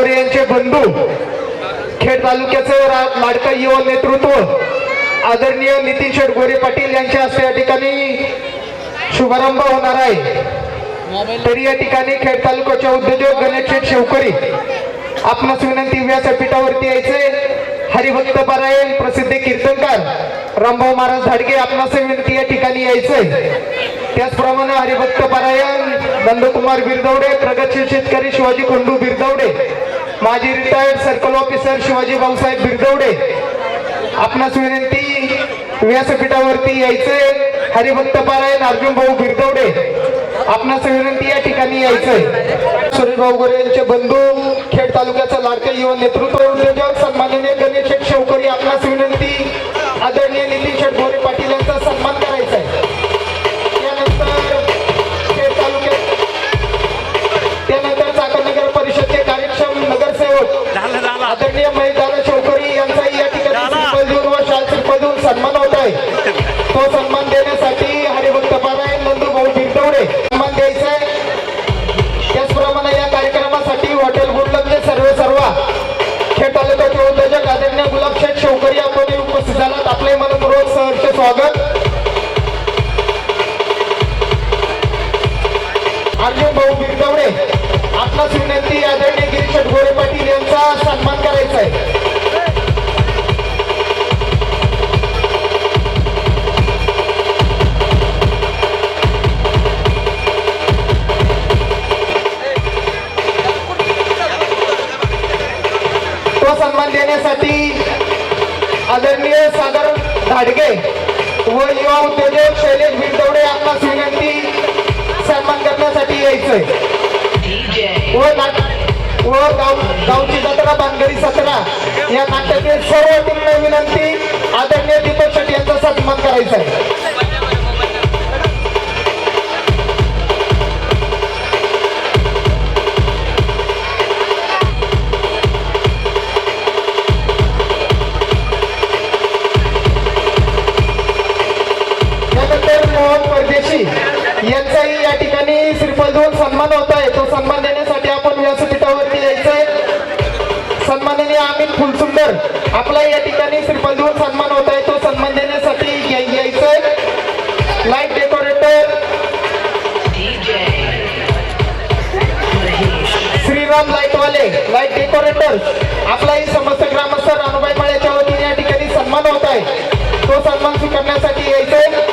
गोरे यांचे बंधू, खेड तालुक्याचे लाडकं युवा नेतृत्व आदरणीय नितीन शेठ गोरे पाटील यांच्या हस्ते या ठिकाणी शुभारंभ होणार आहे। तरी या ठिकाणी खेड तालुक्याचे उद्योजक गणेश शेठ शेवकरी आपणास विनंती, व्यासपीठावरती यायचे। हरिभक्त पारायण प्रसिद्ध कीर्तनकार रामभाऊ महाराज धाडगे आपणास विनंती या ठिकाणी यायचे। त्याचप्रमाणे हरिभक्त पारायण नंदकुमार बिरदवडे, प्रगतशील शेतकरी शिवाजी खंडू बिरदवडे, माजी retired circle officer Shivaji Bhausaheb Biradwade आपणास विनंती, व्यासपीठावरती यायचे। हरिभक्त पारायण अर्जुन भाऊ बिरदवडे आपणास विनंती या ठिकाणी यायचे। सुरेश भाऊ गोरे यांचे बंधू, खेड तालुक्याचा लाडके युवा नेतृत्व उद्योजक सन्माननीय गणेश शेठ शेवकरी आपणास विनंती, आदरणीय नितीन शेठ गोरे पाटील यांचा सन्मान करायचा आहे। त्यानंतर चाकणनगर परिषदचे कार्यक्षम नगरसेवक आदरणीय महेशदादा शेवकरी यांचाही या ठिकाणी श्रीफळ देऊन व शाल श्रीफळ देऊन सन्मान होत आहे। तो सन्मान देण्यासाठी हरिभक्त पारायण नंदू भाऊ बिरदवडे सन्मान द्यायचा आहे। त्याचप्रमाणे या कार्यक्रमासाठी हॉटेल गुडलकचे सर्व खेड तालुक्याचे उद्योजक आदरणीय गुलाब शेठ शेवकरी आपण उपस्थित झालात, आपले मनपूर्वक सहर्ष स्वागत। अर्जुन भाऊ बिरदवडे आपणास विनंती, आदरणीय गिरीश शेठ गोरे पाटील यांचा सन्मान करायचा आहे। तो सन्मान देण्यासाठी आदरणीय सागर धाडगे व युवा उद्योजक शैलेश बिरदवडे आपणास विनंती, सन्मान करण्यासाठी यायचंय। व गावची जत्रा बांधगडी सत्रा या नाट्यातील सर्व टीमला विनंती, आदरणीय दीपक शेट्टी यांचा सन्मान करायचा आहे। यांचाही या ठिकाणी श्रीफळ देऊन सन्मान होत आहे। तो सन्मान देण्यासाठी आपण व्यासपीठावरती यायचंय। सन्माननीय अमित फुलसुंदर आपला या ठिकाणी श्रीफळ देऊन सन्मान होत आहे। तो सन्मान देण्यासाठी यायचंय। लाईट डेकोरेटर श्रीराम लाईटवाले, लाईट डेकोरेटर आपलाही समस्त ग्रामस्थ रानुबाई माळ्याच्या वतीने या ठिकाणी सन्मान होत आहे। तो सन्मान स्वीकारण्यासाठी यायचंय।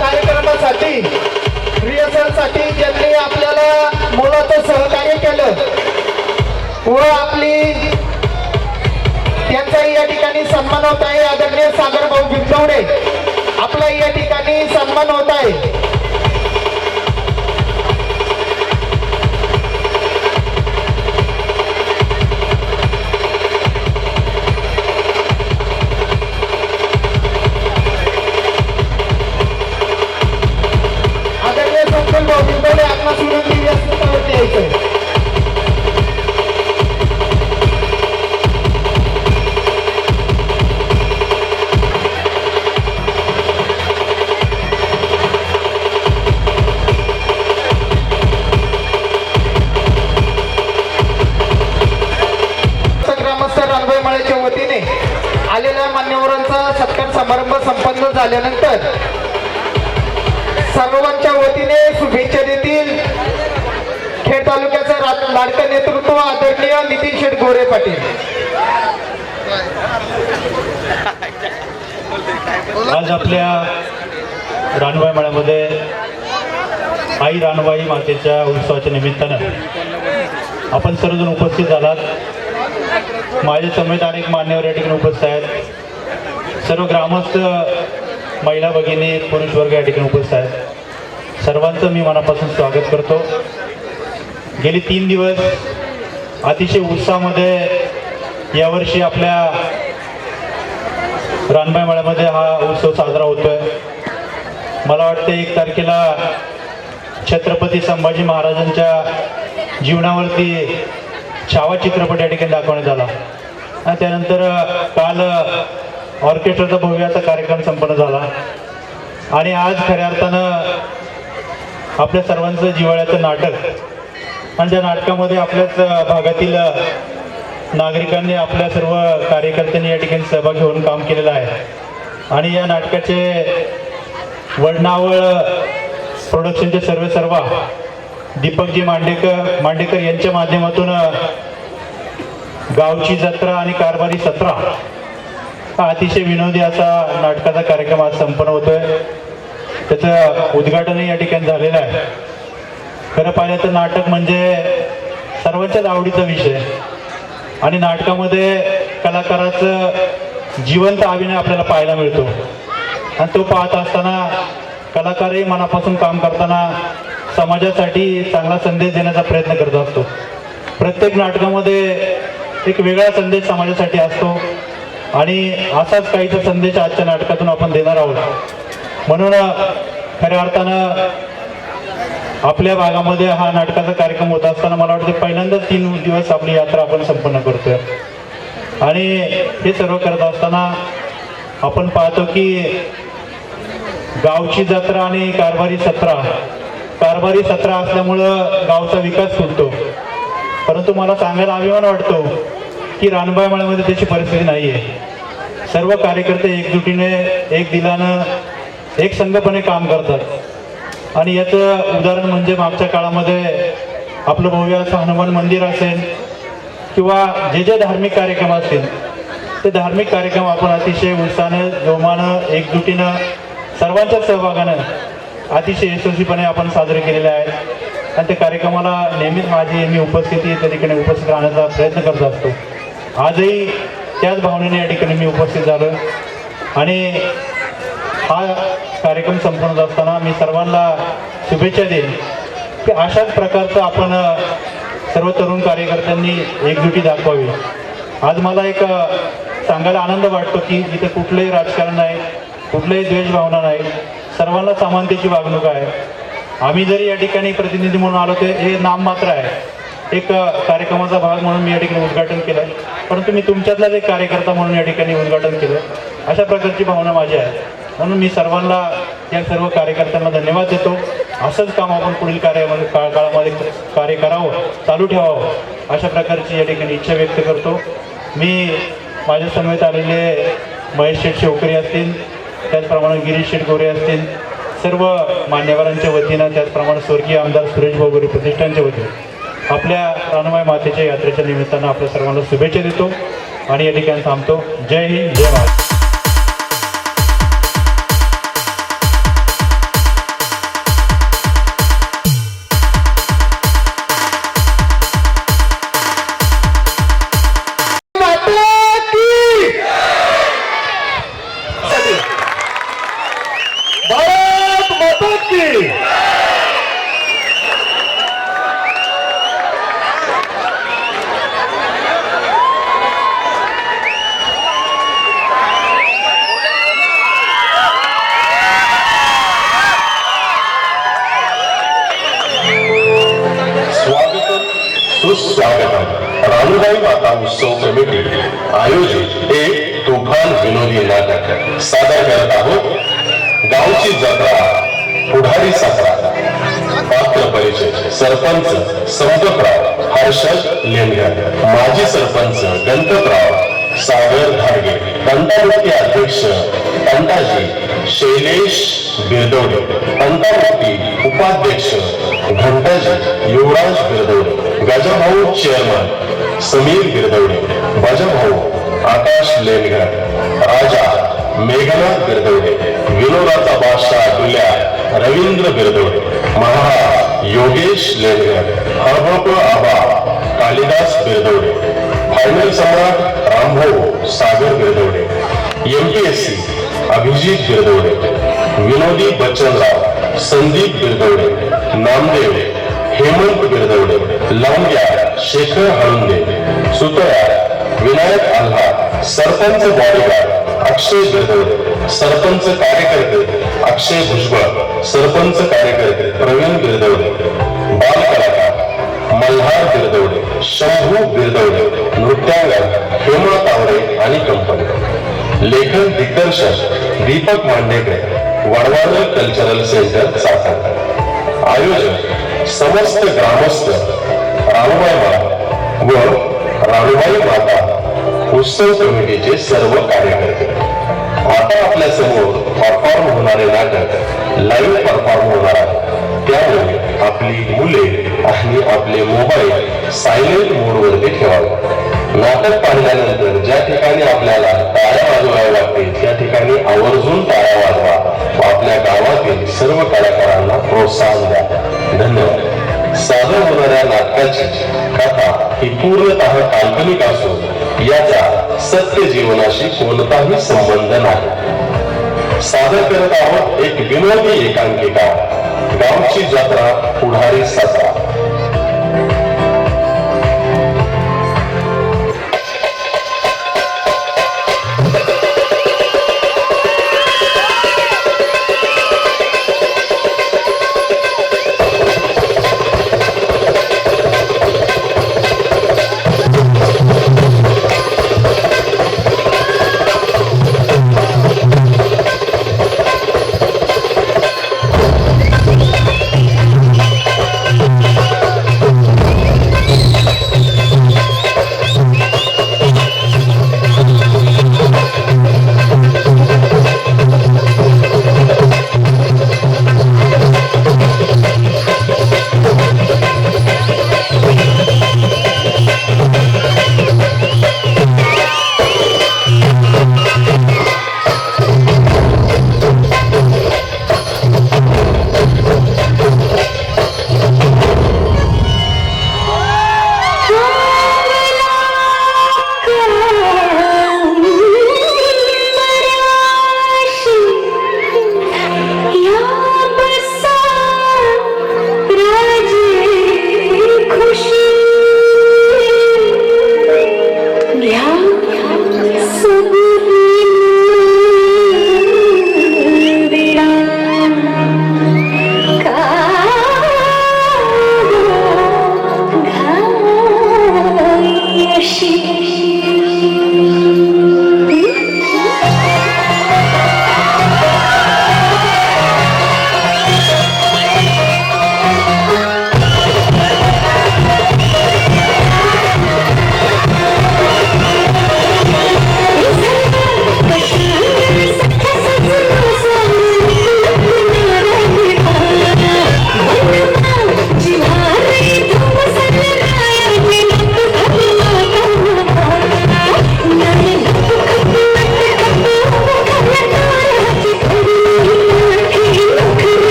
कार्यक्रमासाठी रिहर्सलसाठी ज्यांनी आपल्याला मुलाचं सहकार्य केलं व आपली त्यांचाही या ठिकाणी सन्मान होत आहे। आदरणीय सागर भाऊ बिरदवडे आपलाही या ठिकाणी सन्मान होत आहे। आपणास विनंती, व्यासपीठावरती यायचंय। ग्रामस्थ रानुबाई माळ्याच्या वतीने आलेल्या मान्यवरांचा सत्कार समारंभ संपन्न झाल्यानंतर सर्वांच्या वतीने शुभेच्छा देतील खेड तालुक्याचं लाडकं नेतृत्व आदरणीय नितीन शेठ गोरे पाटील। आज आपल्या रानुबाई माळ्यामध्ये आई रानुबाई मातेच्या उत्सवाच्या निमित्तानं आपण सर्वजण उपस्थित झालात। माझ्या समेत अनेक मान्यवर या ठिकाणी उपस्थित आहेत। सर्व ग्रामस्थ, महिला भगिनी, पुरुष वर्ग या ठिकाणी उपस्थित आहेत। सर्वांचं मी मनापासून स्वागत करतो। गेली 3 दिवस अतिशय उत्साहामध्ये यावर्षी आपल्या रानुबाई माळ्यामध्ये हा उत्सव साजरा होतोय। मला वाटतं 1 तारखेला छत्रपती संभाजी महाराजांच्या जीवनावरती छावा चित्रपट या ठिकाणी दाखवण्यात आला आणि त्यानंतर काल ऑर्केस्ट्राचा भव्य असा कार्यक्रम संपन्न झाला। आणि आज खऱ्या अर्थानं आपल्या सर्वांचं जिव्हाळ्याचं नाटक आणि त्या नाटकामध्ये आपल्याच भागातील नागरिकांनी आपल्या सर्व कार्यकर्त्यांनी या ठिकाणी सहभागी होऊन काम केलेलं आहे. आणि या नाटकाचे वडनावळ प्रोडक्शनचे सर्वेसर्वा दीपकजी मांडेकर यांच्या माध्यमातून गावची जत्रा आणि कारभारी सत्रा हा अतिशय विनोदी असा नाटकाचा कार्यक्रम आज संपन्न होतोय. त्याचं उद्घाटनही या ठिकाणी झालेलं आहे. खरं पाहिलं तर नाटक म्हणजे सर्वांच्याच आवडीचा विषय आणि नाटकामध्ये कलाकाराचं जिवंत अभिनय आपल्याला पाहायला मिळतो आणि तो पाहत असताना कलाकारही मनापासून काम करताना समाजासाठी चांगला संदेश देण्याचा प्रयत्न करत असतो. प्रत्येक नाटकामध्ये एक वेगळा संदेश समाजासाठी असतो आणि असाच काहीचा संदेश आजच्या नाटकातून आपण देणार आहोत. म्हणून खऱ्या अर्थानं आपल्या भागामध्ये हा नाटकाचा कार्यक्रम होत असताना मला वाटतं पहिल्यांदाच 3 दिवस आपली यात्रा आपण संपन्न करतोय. आणि हे सर्व करत असताना आपण पाहतो की गावची जत्रा आणि कारभारी सत्रा असल्यामुळं गावचा विकास खुलतो. परंतु मला सांगायला अभिमान वाटतो की रानबाई मळ्यामध्ये त्याची परिस्थिती नाही आहे. सर्व कार्यकर्ते एकजुटीने एक दिलानं एक संघपणे काम करतात आणि याचं उदाहरण म्हणजे मागच्या काळामध्ये आपलं भव्य असं हनुमान मंदिर असेल किंवा जे धार्मिक कार्यक्रम असतील ते धार्मिक कार्यक्रम आपण अतिशय उत्साहानं जोमानं एकजुटीनं सर्वांच्या सहभागानं अतिशय यशस्वीपणे आपण साजरे केलेले आहेत. आणि त्या कार्यक्रमाला नेहमीच मी उपस्थिती त्या ठिकाणी उपस्थित राहण्याचा प्रयत्न करत असतो. आजही त्याच भावनेने या ठिकाणी मी उपस्थित झालो आणि हा कार्यक्रम संपन्न असताना मी सर्वांना शुभेच्छा देईन की अशाच प्रकारचं आपण सर्व तरुण कार्यकर्त्यांनी एकजुटी दाखवावी. आज मला एक सांगायला आनंद वाटतो की इथे कुठलंही राजकारण नाही, कुठलंही द्वेषभावना नाही, सर्वांना समानतेची वागणूक आहे. आम्ही जरी या ठिकाणी प्रतिनिधी म्हणून आलो ते हे नाममात्र आहे, एक कार्यक्रमाचा भाग म्हणून मी या ठिकाणी उद्घाटन केलं, परंतु मी तुमच्यातलाच एक कार्यकर्ता म्हणून या ठिकाणी उद्घाटन केलं. अशा प्रकारची भावना माझी आहे. म्हणून मी सर्वांना या सर्व कार्यकर्त्यांना धन्यवाद देतो. असंच काम आपण पुढील काळामध्ये कार्य करावं, चालू ठेवावं अशा प्रकारची या ठिकाणी इच्छा व्यक्त करतो. मी माझ्या समवेत आलेले महेश शेठ शेवकरी असतील, त्याचप्रमाणे गिरीश शेठ गोरे असतील, सर्व मान्यवरांच्या वतीनं, त्याचप्रमाणे स्वर्गीय आमदार सुरेश भाऊ गोरे प्रतिष्ठानच्या वतीनं आपल्या रानबाई मातेच्या यात्रेच्या निमित्तानं आपल्या सर्वांना शुभेच्छा देतो आणि या ठिकाणी थांबतो. जय हिंद, जय महाराष्ट्र. सुस्वागतम. रानूबाई माता उत्सव कमिटी आयोजित एक तुफान विनोदी नाटक सादर करत आहोत. गावची जत्रा, पुढारी सत्रा. पात्र परिचय: सरपंच संपतराव हर्षद लेंडगर, माजी सरपंच गणपतराव सागर धाडगे, तंटामुक्ती अध्यक्ष तंटाजी शैलेश बिरदवडे, तंटामुक्ती उपाध्यक्ष घंटाजी युवराज बिरदवडे, गजाभाऊ चेअरमन समीर बिरदवडे, बजाभाऊ आकाश लेंडगर, राजा मेघनाथ बिरदवडे, विनोदाचा बादशाह दुल्या रवींद्र बिरदवडे, महाराज योगेश लेंडगर, हरभप आबा कालिदास बिरदवडे, फायनल सम्राट रामभाऊ सागर बिरदवडे, MPSC अभिजित बिरदवडे, विनोदी बच्चनराव संदीप बिरदवडे, नामदेव हेमंत बिरदवडे, लवंग्या शेखर हळुंदे, सुतळ्या विनायक आल्हा, सरपंच बॉडीगार्ड अक्षय बिरदवडे, सरपंच कार्यकर्ते अक्षय भुजबळ, सरपंच कार्यकर्ते प्रवीण बिरदवडे, बाल कलाकार मल्हार बिरदवडे, शंभू बिरदवडे, नृत्यांगन हेमा तावडे आणि कंपनी. लेखन दिग्दर्शक दीपक मांडेकर, वडवाळ कल्चरल सेंटर सातारा. आयोजक समस्त ग्रामस्थ, रानुबाई माता व रानुबाई माता उत्सव कमिटीचे सर्व कार्यकर्ते. आता आपल्या समोर परफॉर्म होणारे नाटक लाईव्ह परफॉर्म होणार आहे. त्यामुळे आपली मुले आणि आपले मोबाईल सायलेंट मोडवरती ठेवावे. नाटक पाहिल्यानंतर ज्या ठिकाणी आपल्याला टाळ्या वाजवाव्या लागतील त्या ठिकाणी आवर्जून टाळ्या वाजवा व आपल्या गावातील सर्व कलाकारांना प्रोत्साहन द्या. धन्यवाद. सादर होणाऱ्या नाटकाची कथा ही पूर्णतः काल्पनिक असून याचा सत्य जीवनाशी कोणताही संबंध नाही. सादर करत आहोत एक विनोदी एकांकिका, गावची जत्रा पुढारी सासरा.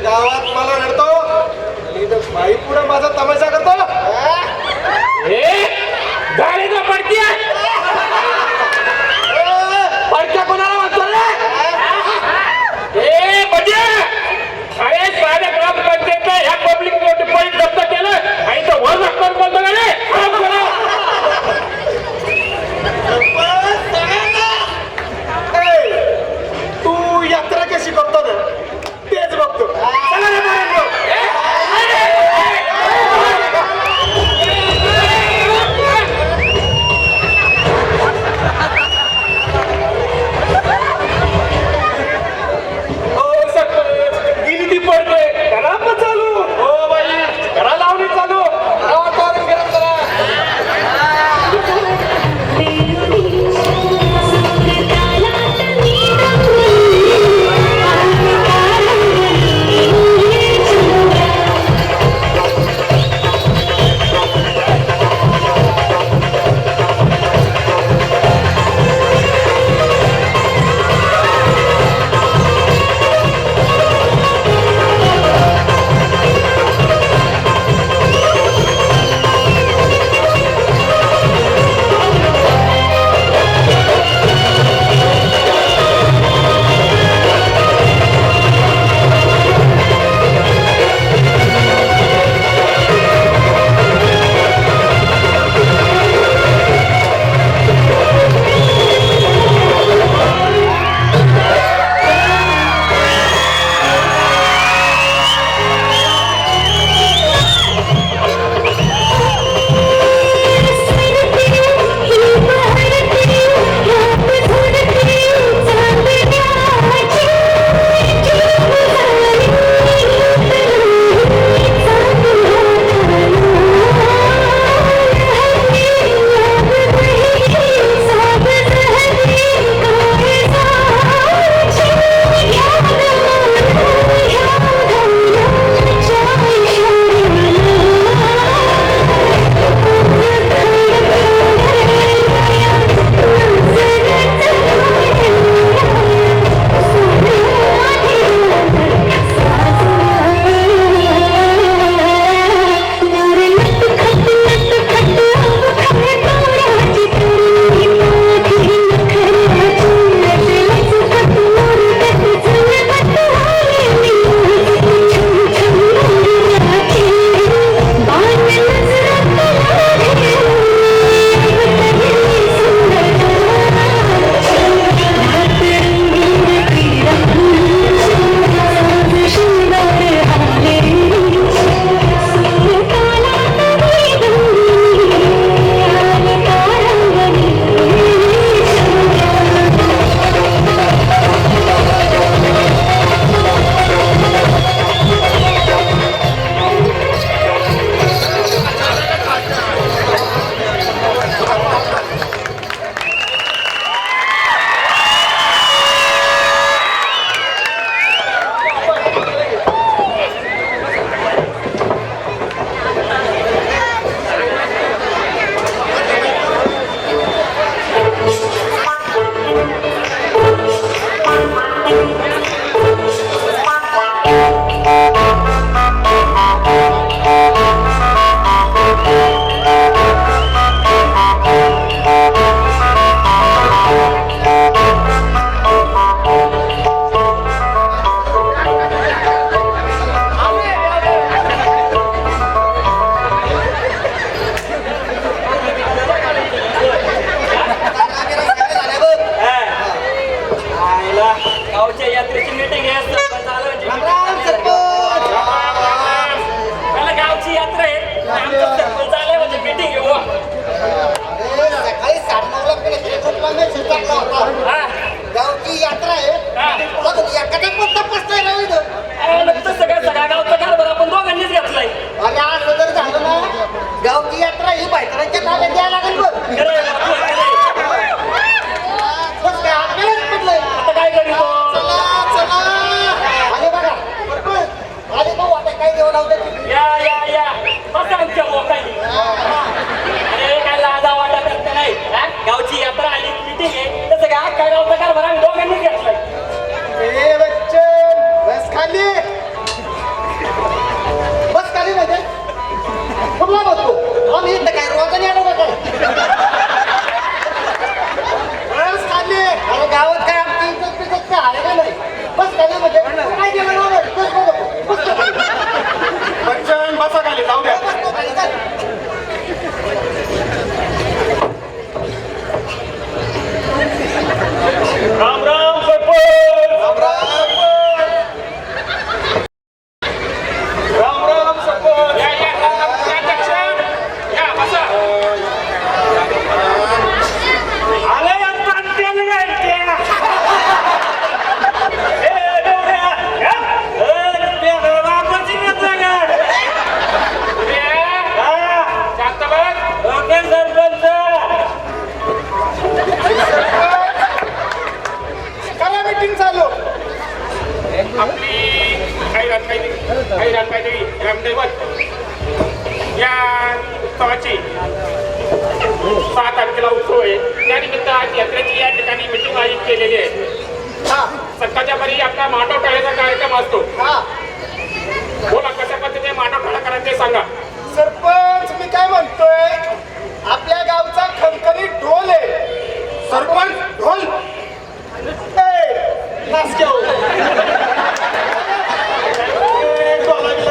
गावात मला रडतो बाई पुढे माझा तमाशा करतो. गाडीचा पडक्या पडक्या कोणाला म्हणतो रे? बड्या अरे साध्या ग्रामपंचायत ह्या पब्लिक पॉईंट जप्त केलं आणि तो वर रक्कम बोलतो का रे? तू यात्रा कशी करतो ना तेच बघतो. चला रे पोरांनो. गेली ती पडते करा पण चालू. हो बाई करा लावणी चालू. वातावरण गरम करा. गावच्या यात्रेची मीटिंग आहे. गावची यात्रा आहे. आमचं सरपंच आलंय म्हणजे मीटिंग घेऊ. सकाळी 9:30 गावची यात्रा आहे. एखाद्या पण तपास नाही राहू इथं. सगळ्या गावचा कारभार आपण दोघांनीच घेतलाय. अरे असं जर झालं ना गावची यात्रा ही बायकांच्या ताब्यात द्यायला लागेल बघ. बस काय आपल्यालाच पडलंय. आता काय करीतो? चला चला आले बघा आले भाऊ आता काय देऊ लावते. या बसा आमच्या लोकांनी. अरे काय लाजा वाटा करते नाही. गावची यात्रा आली मीटिंग आहे तसं काय गावचा कारभार आम्ही दोघांनीच घेतलाय. ए बच्चन बस खाली आपली काही रानपायदेवी ग्रामदैवत या उत्सवाची 6 तारखेला उत्सव आहे. त्यानिमित्त आज यात्रेची या ठिकाणी मिटिंग आयोजित केलेली आहे. सकाळच्या परी आपला मांडव टाळ्याचा कार्यक्रम असतो. बोला कशा पद्धतीने मांडव टाळा करायचं ते सांगा. सरपंच मी काय म्हणतोय, आपल्या गावचा खणखणीत ढोल आहे. सरपंच ढोल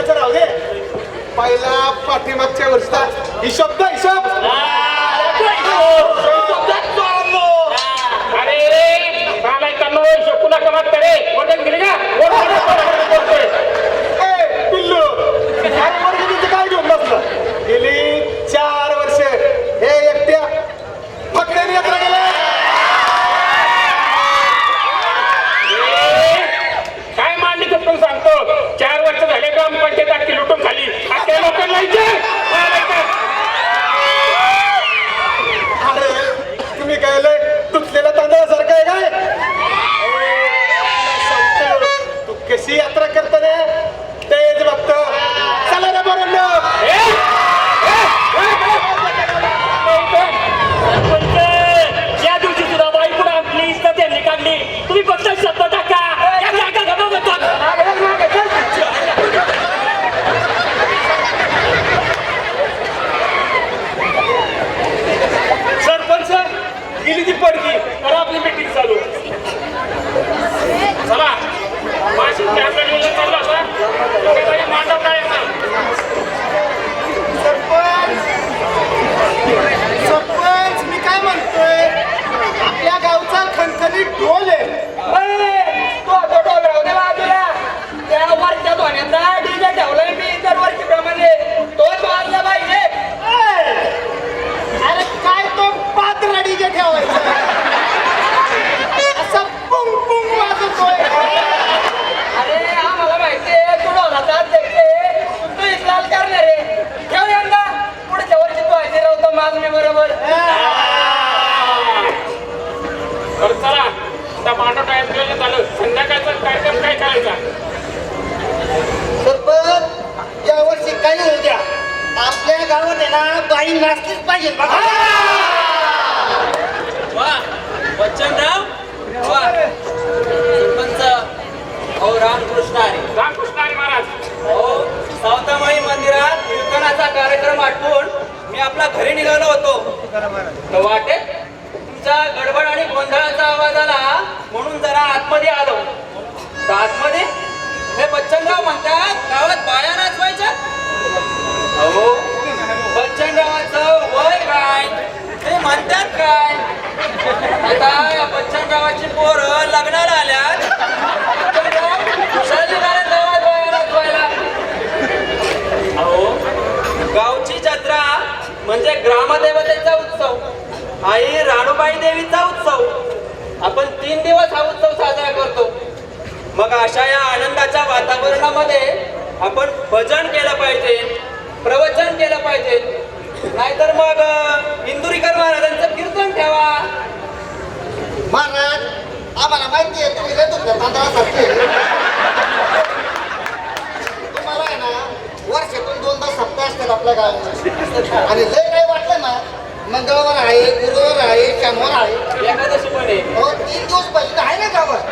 राहू दे. पहिला पाठीमागच्या वर्षीचा हिशोब अरे बालायकांनो शकू नका मागता रे. वजन गेली का पिल्लू अरे वर्गणीचं काय घेऊन बसलं. गेली 4 वर्ष हे एकट्या फकड्याने यात्रा गेले. काय मांडली चुकून सांगतो. 4 वर्ष झाले ग्रामपंचायत अख्खी लुटून खाली. अख्ख्या लोकांना विचार. अरे तुम्ही काय लय तुटलेल्या तांदळासारखं आहे काय. तू कशी यात्रा करतो रे तेच बघतो. चला रे बरोबर ज्या दिवशी सुद्धा बाई पुढे आपली इज्जत त्यांनी काढली. तुम्ही फक्त शब्द टाका. या जागा गमावतात. सरपंच गेली ती पडकी. करा आपली मीटिंग चालू. चला माशी कॅमेरा चालू होता. मांडव टाळ्याचा. सरपंच मी काय म्हणतोय, आपल्या गावचा खणखणीत ढोल आहे. त्या वरच्या धोण्याचा डीजे ठेवलाय मी दरवर्षीप्रमाणे. तोच वाजला पाहिजे. अरे काय तो पात्रा डीजे ठेवायचा असा पुंग पुंग वाजतोय. अरे आम्हाला माहितीये तू ढोलाचा अध्यक्ष आहे. तू इस्लाल करणार आहे. ठेव यंदा. पुढच्या वर्षी तू हजेर होतो मागणी बरोबर. बरं चला त्या मांडव टाळ्याचं नियोजन झालं. संध्याकाळचा कार्यक्रम काय करायचा. सरपंच या वर्षी काही होऊ द्या, आपल्या गावात आहे ना बाई नाचलीच पाहिजे बघा. वा बच्चनराव वा सरपंच हो रामकृष्ण हरी. रामकृष्ण हरी महाराज. हो सावतामाई मंदिरात कीर्तनाचा कार्यक्रम आटपून मी आपला घरी निघालो होतो. तर वाटेत तुमचा गडबड आणि गोंधळाचा आवाज आला म्हणून जरा आतमध्ये आलो. तर आतमध्ये हे बच्चनराव म्हणतात गावात बाया नाचवायच्या. अहो बच्चनरावाचं वय काय ते म्हणतात काय. आता या बच्चनरावाची पोरं लग्नाला आल्यात. कुशाली गाण्यात गावात बाया नाचवायला. अहो गावची जत्रा म्हणजे ग्रामदेवतेचा उत्सव. आई राणूबाई देवीचा उत्सव. आपण 3 दिवस हा उत्सव साजरा करतो. मग अशा या आनंदाच्या वातावरणामध्ये आपण भजन केलं पाहिजे, प्रवचन केलं पाहिजे. नाहीतर मग इंदुरीकर महाराजांचं कीर्तन ठेवा. महाराज आम्हाला माहिती आहे तुम्ही लय तुमच्या तांदळासारखे. तुम्हाला आहे ना वर्षातून 2दा सप्ताह असतात आपल्या गावामध्ये. आणि लय काय वाटलं ना मंगळवार आहे, गुरुवार आहे, शनिवार आहे, एकादशी पण आहे. हो 3 दिवस पाहिजे आहे ना गावात.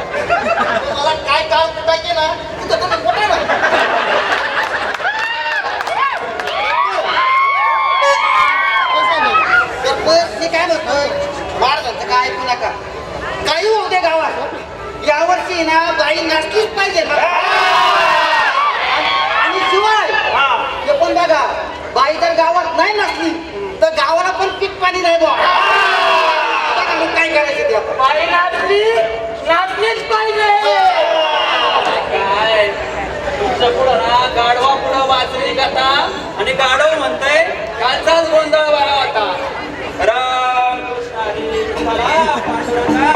तुम्हाला काय काळ कुटायचे ना तिथं तुम्ही कुठे ना. मी काय म्हणतोय महाराजांचं काय ऐकू नका. काही होऊ दे गावात. यावर्षी ना बाई नाचलीच पाहिजे. आणि शिवाय हे पण बघा बाई जर गावात नाही नसली तर गावाला पण पीक पाणी नाही बघ. काय करायचं ते आपण. बाई नाचलीच पाहिजे. काय तुमचं पुढं ना गाढवा पुढं वाचली कथा आणि गाढव म्हणतंय कालचाच गोंधळ बरा होता. राम कृष्ण हरी विठ्ठला पांडुरंगा.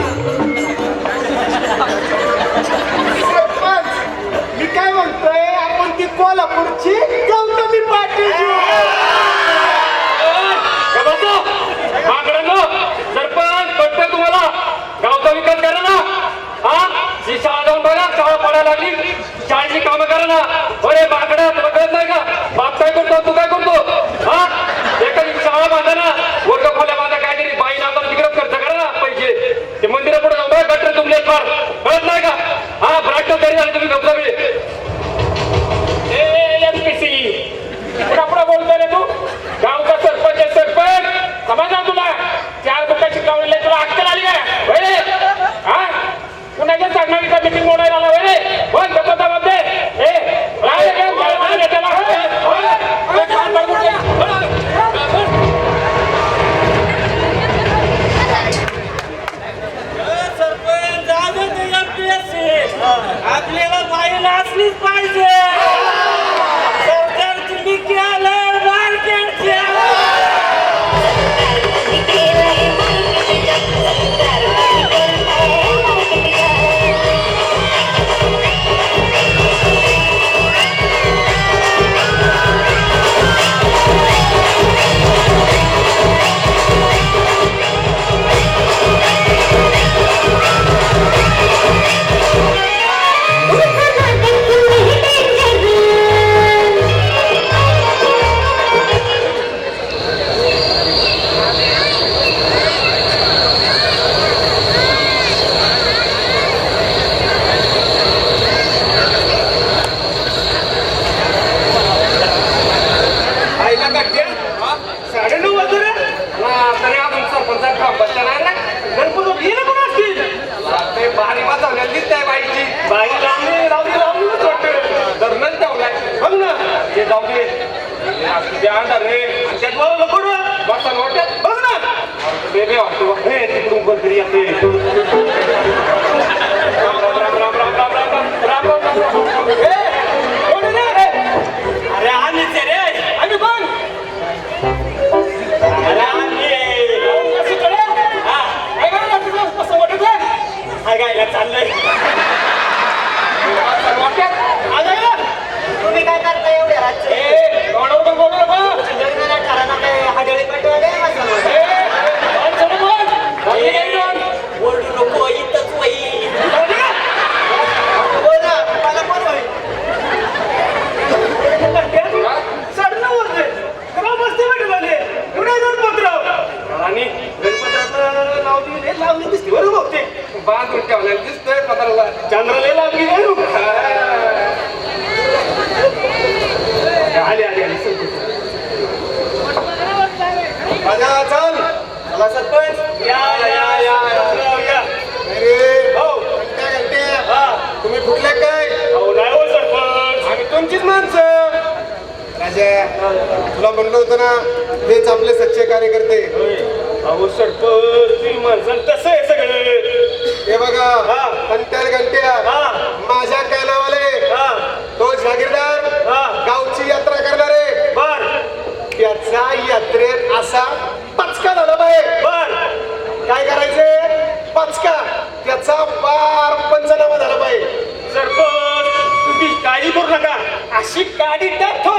सरपंच मी काय म्हणतोय, आपण ती कोल्हापूरची गौतमी पाटील घेऊ. सरपंच पटतं तुम्हाला. गावचा विकास करा ना. हा जी शाळा जाऊन बघा शाळा पडायला लागली. शाळेची कामं करा ना. अरे बाकडा, तुला कळत नाही का? बाप काय करतो, तू काय करतो? हा, एखादी शाळा बांधा ना, वर्ग खोल्या बांधा, काहीतरी बाई नाता तिकडे खर्च करा ना पैसे. ते मंदिरापुढे जाऊन बघा, गटर तुमले फार कळत नाही का? हा, ब्राट तरी झाले तुम्ही गप्पा. एमपीसी पुढा बोलतोय रे तू. गावचा सरपंच आहे, सरपंच समजा तुला. 4 बुका शिकवलेले, तुला अक्कल आली काय? होय रे? हा, कुणाच्या सांगणारी का मीटिंग मोडायला आला होय रे? बोल गप्पा मध्ये. ए काय रे, काय मारलं त्याला? होय, कान बघून घ्या. सरपंच जाऊ दे ते MPSC. आपल्याला बाई असलीच पाहिजे. सरकार तुम्ही केलं मार्केटचे. आईला गड्ड्या 9:30 वाजले रे. तरी अजून सरपंचा काम बसला नाही ना. गणपती येणं कोण असतील? ते भारी वाजवलेली दिसते बाईची. बाई लावली धरणच ठेवलाय बघ ना. ते जाऊ दे अंधार रे. त्यात मला नको बसा वाटत बघ ना. बेबे वाटतो हे तिकडून कोणतरी येते. राम राम राम राम राम राम राम राम राम राम. कोण आहे रे? अरे आम्हीच आहे रे. आम्ही कोण? अरे आम्ही कसं कळलं? हा, काय करायला तुझं कसं वाटत आहे? काय गायला चाललंय तुम्ही काय करता एवढ्या रातचे? ए तोंडावर बोलू नको. लग्नाला ठराना काय हाडळी पटवाले मसाला. ओरडू नको इथंच वही. बोल ना, मला कोण होईल? आणि गणपतीचं नाव दिले लावली दिसते बरोबर. ते बांधून ठेवलेलं दिसतंय पत्राला. चंद्राला लावली आले आले आले. चल चला सरपंच या या या. हो तुम्ही कुठले काय? अहो नाही हो सरपंच, आम्ही तुमचीच माणसं. राजा, तुला म्हणलं होतं ना, हेच आपले सच्चे कार्यकर्ते. अहो सरपंच तुम्ही म्हणसाल तसं आहे सगळं. हे बघा, हा. अंतर घंट्या हा. माझ्या कैलावाले, हा तो जागीरदार, हा. गावची यात्रा करणारे, बर त्याचा यात्रेत असा पचका झाला पाहिजे. बर. काय करायचे? पचका त्याचा पार पंचनामा झाला पाहिजे. सरपंच तुम्ही काळजी करू नका. अशी गाडी टाकतो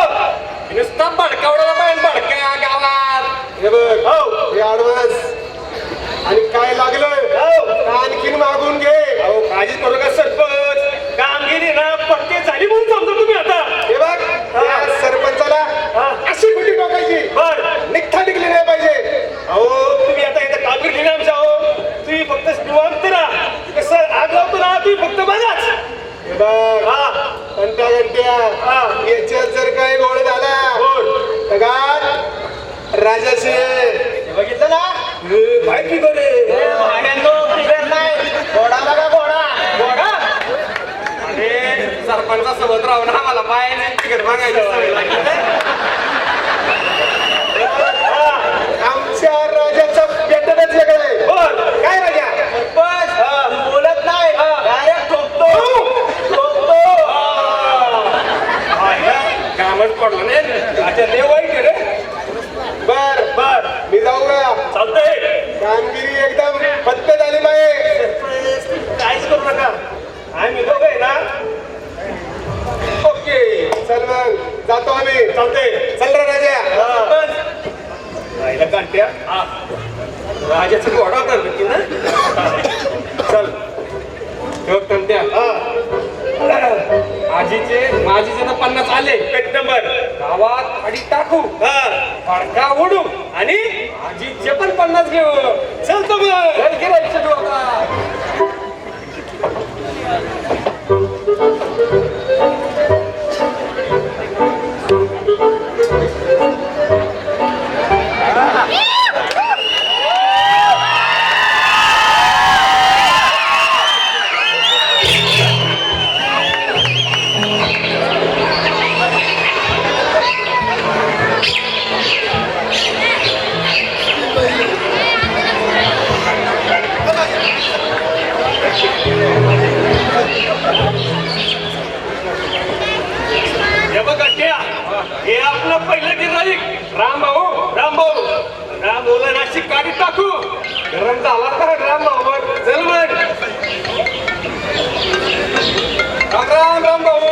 नुसता भडकावडाला पाहिजे भडका गावात. हे बघ, हो हे ऍडव्हान्स आणि काय लागलं हो. आणखीन मागून घे. अहो काळजी करू नका सरपंच. कामगिरी ना पक्के झाली म्हणून समजा तुम्ही आता. हे बघ, त्या सरपंचाला अशी कुठे टोकायची, बर निघता निघली नाही पाहिजे. अहो तुम्ही आता इथं कामगिरी घेणे आमच्या. हो तुम्ही फक्त निवांत राहा. कसं आग लावतो ना तुम्ही फक्त बघाच. हे बघ, हा घंट्या घंट्या हा. याच्यात जर काही गोळ झाला बोल. तर गाठ राजाशी. बघितलं ना? काय की करे भाड्यांनो बिगर नाही. घोडा बघा घोडा. बघा. अरे सरपंचासोबत राहून आम्हाला बायाने तिकीट मागायची सवय लागली. आमच्या राजाचं पॅटर्नच वेगळं आहे. बोल काय राजा? सरपंच बोलत नाही, डायरेक्ट ठोकतो. कामच पडलं नाही. अच्छा लय वाईट आहे रे. बर बर मी जाऊ का? चालतंय. कामगिरी एकदम पत्ते झाली पाहिजे. काहीच करू नका. आम्ही दोघं आहे ना. ओके चल मग जातो आम्ही. चालतंय. चल रे राजा. राहिला कांट्या. राजाचं घोडा करलं की ना. चल ठेव कांट्या. आज माझीचे ना 50 आले एक नंबर गावात गाडी टाकू फडका ओढू आणि आजीचे पण 50 घेऊ चल तर हे आपलं पहिलं गिराईक रामभाऊला नाशिक गाडी टाकू गरम झाला तर रामभाऊ चल मग रामभाऊ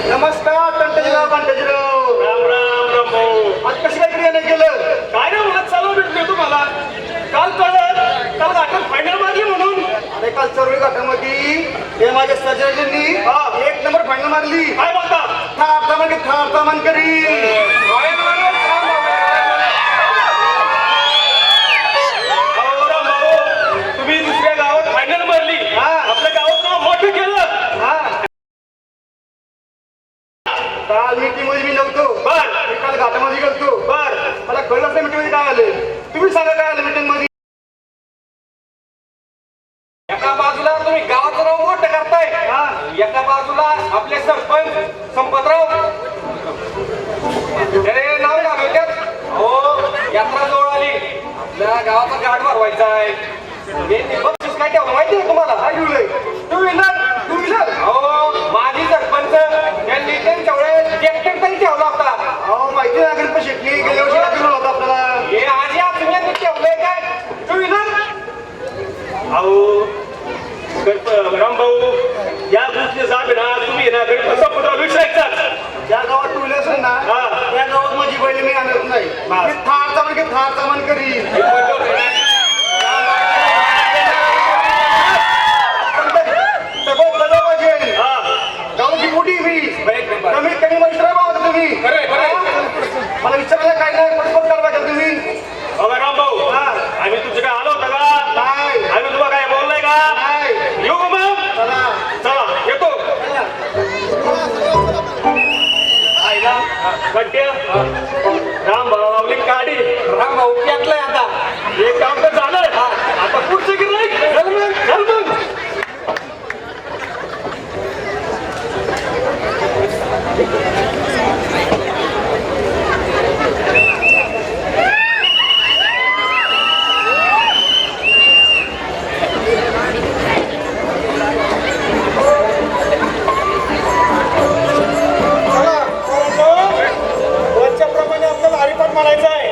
नमस्कार कंटजीराव राम भाऊ आज कशी काय क्रिया केलं काय ना मला चालू भेटलो तुम्हाला काल घाटात फायनल मारली म्हणून अरे काल चरळी घाटामध्ये हे माझ्या सर्जरींनी एक नंबर फायनल मारली काय बोलता थार सामान करी तुम्ही दुसऱ्या गावात फायनल मारली आपल्या गावात नाव मोठं केलं काल मीटिंग मध्ये मी नव्हतो बर मी काल घाटामध्ये गेलतो बर मला कळलंच नाही मीटिंग मध्ये काय आले तुम्ही सांगा काय आलं मीटिंग मध्ये एका बाजूला तुम्ही गावाचं नाव मोठं करताय एका बाजूला आपले सरपंच संपतराव हे नाव घालवत्यात हो यात्रा जवळ आली आपल्या गावाचा गाठ भरवायचा आहे हे बक्षीस काय ठेवलं माहिती आहे तुम्हाला काय ठेवलंय टू व्हीलर हो माजी सरपंच त्यांनी त्यांच्या वेळेस ट्रॅक्टर तरी ठेवला होता अहो माहिती आहे गणपती शेट्टी गेल्या वर्षी काय ठेवलं होतं आपल्याला हे आजी आपण ठेवलंय काय टू व्हीलर अहो रामभाऊ या गोष्टी जाग ना तुम्ही ना गणपती संपतराव विचारायचा ज्या गावात टू व्हीलर असेल ना त्या गावात माझी बैल मी आणत नाही मी थार सामान करी सगळं पाहिजे गावाची मोठी मी कमीत कमी मंत्र होता तुम्ही मला विचारायला काय नाही पटपट करायला पाहिजे तुम्ही रामभाऊ आम्ही तुझं काय आलो होतं का नाही आम्ही तुला काय बोललोय का नाही येऊ का मग चला येतो रामभाऊ लावली गाडी रामभाऊ पेटलाय आता हे काम तर झालं आता पुढचं गिराईक चल मग प्रमाणे आपल्याला हरिपाठ म्हणायचं आहे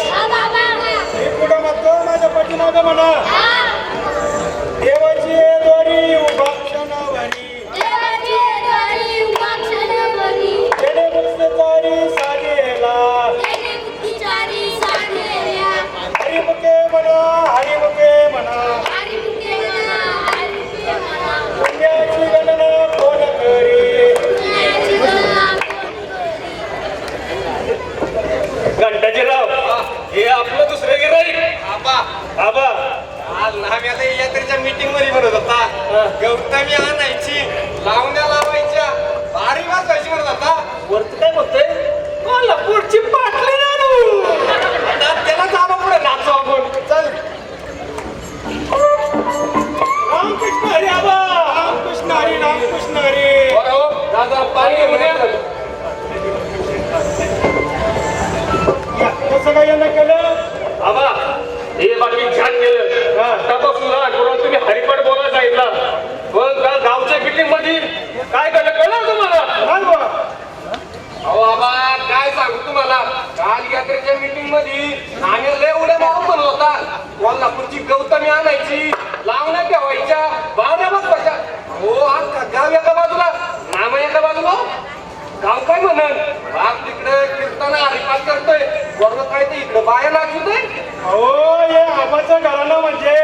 मी पुढे म्हणतो माझ्या पाठीमागं म्हणा देवाची द्वारी उभा क्षणावरी येणे मुक्तीचारी साजेला हरिमुखे म्हणा पुण्याची गणना कोण करी घंटाजीराव हे आपलं दुसरं गिराईक आबा आज आम्ही आता यात्रेच्या मीटिंग मध्ये म्हणत होता गौतमी आणायची लावण्या लावायच्या भारी वाजवायची म्हणत होता वरती काय म्हणतोय मला पुढची बाटली आणू आता त्याला जावा पुढे नाचू आपण चल रामकृष्ण हरी आबा रामकृष्ण हरी दादा पाणी म्हणे कसं काय यांना केलं आबा हे बाकी छान केलं आतापासून गुरु तुम्ही हरिपाठ बोलायला सांगितलं पण काल गावच्या मीटिंग मध्ये काय कळलं तुम्हाला अहो आबा काय सांगू तुम्हाला काल यात्रेच्या मीटिंग मध्ये आम्ही लय उड्या मारून म्हणलो होता कोल्हापूरची गौतमी आणायची लावण्या ठेवायच्या बाजा बसवायच्या हो आज गाव एका बाजूला नाम एका बाजूला गाव काय म्हणन बाप तिकडे कीर्तन हरिपाठ करतोय बरोबर काय ते इकडे बाया नाचतोय. अहो हे आबाचं घराणं म्हणजे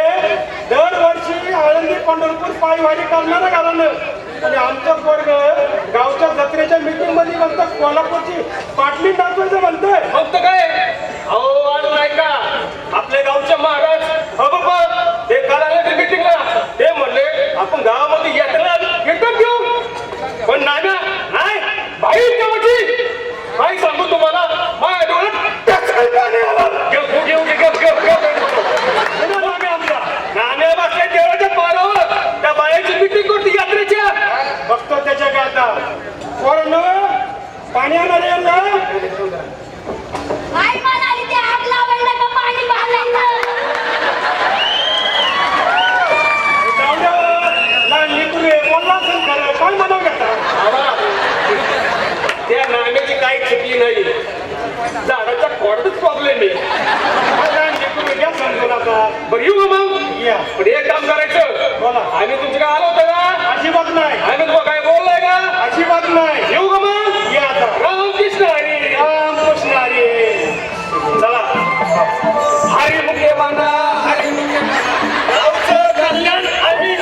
दरवर्षी आळंदी पंढरपूर पायवारी करणारं घराणं आणि आमचं वर्ग गावच्या जत्रेच्या मीटिंग मध्ये म्हणतं कोल्हापूरची पाटली नाचवायचं म्हणतोय. फक्त काय अहो आलो नाही का आपल्या गावचे महाराज हो बाबा ते काल मीटिंगला ते म्हणले आपण गावामध्ये यात्रा कीर्तन घेऊ पण नाही ना नाही बाई तेव्हाची काय सांगू तुम्हाला माझ्या डोळ्यात टचकन पाणी आलं. आमचा नाण्या बसल्या देवाच्या पारावर त्या बायाची मीटिंग करते यात्रेच्या. बघतो त्याच्या गाता पोरांनो पाणी आणणार आहे ना. आई म्हणाली ते आग लावायला का पाणी घालायचं. जाऊ द्या, लहान लेकरू आहे, बोलला असेल खरं काय म्हणावं घेता. त्या नाण्याची काही चुकली नाही झाडाच्या खोडातच प्रॉब्लेम आहे. लहान लेकरू घ्या समजून आता. बरं येऊ का मग या. पण एक काम करायचं बोला. आम्ही तुमच्या काय आलो होतं का अजिबात नाही आम्ही तुम्हाला काय बोललोय का अजिबात नाही. येऊ का मग या आता रामकृष्ण हरी रामकृष्ण हरी. चला हरी मुखे माना हरी मुखे गावचं कल्याण आम्ही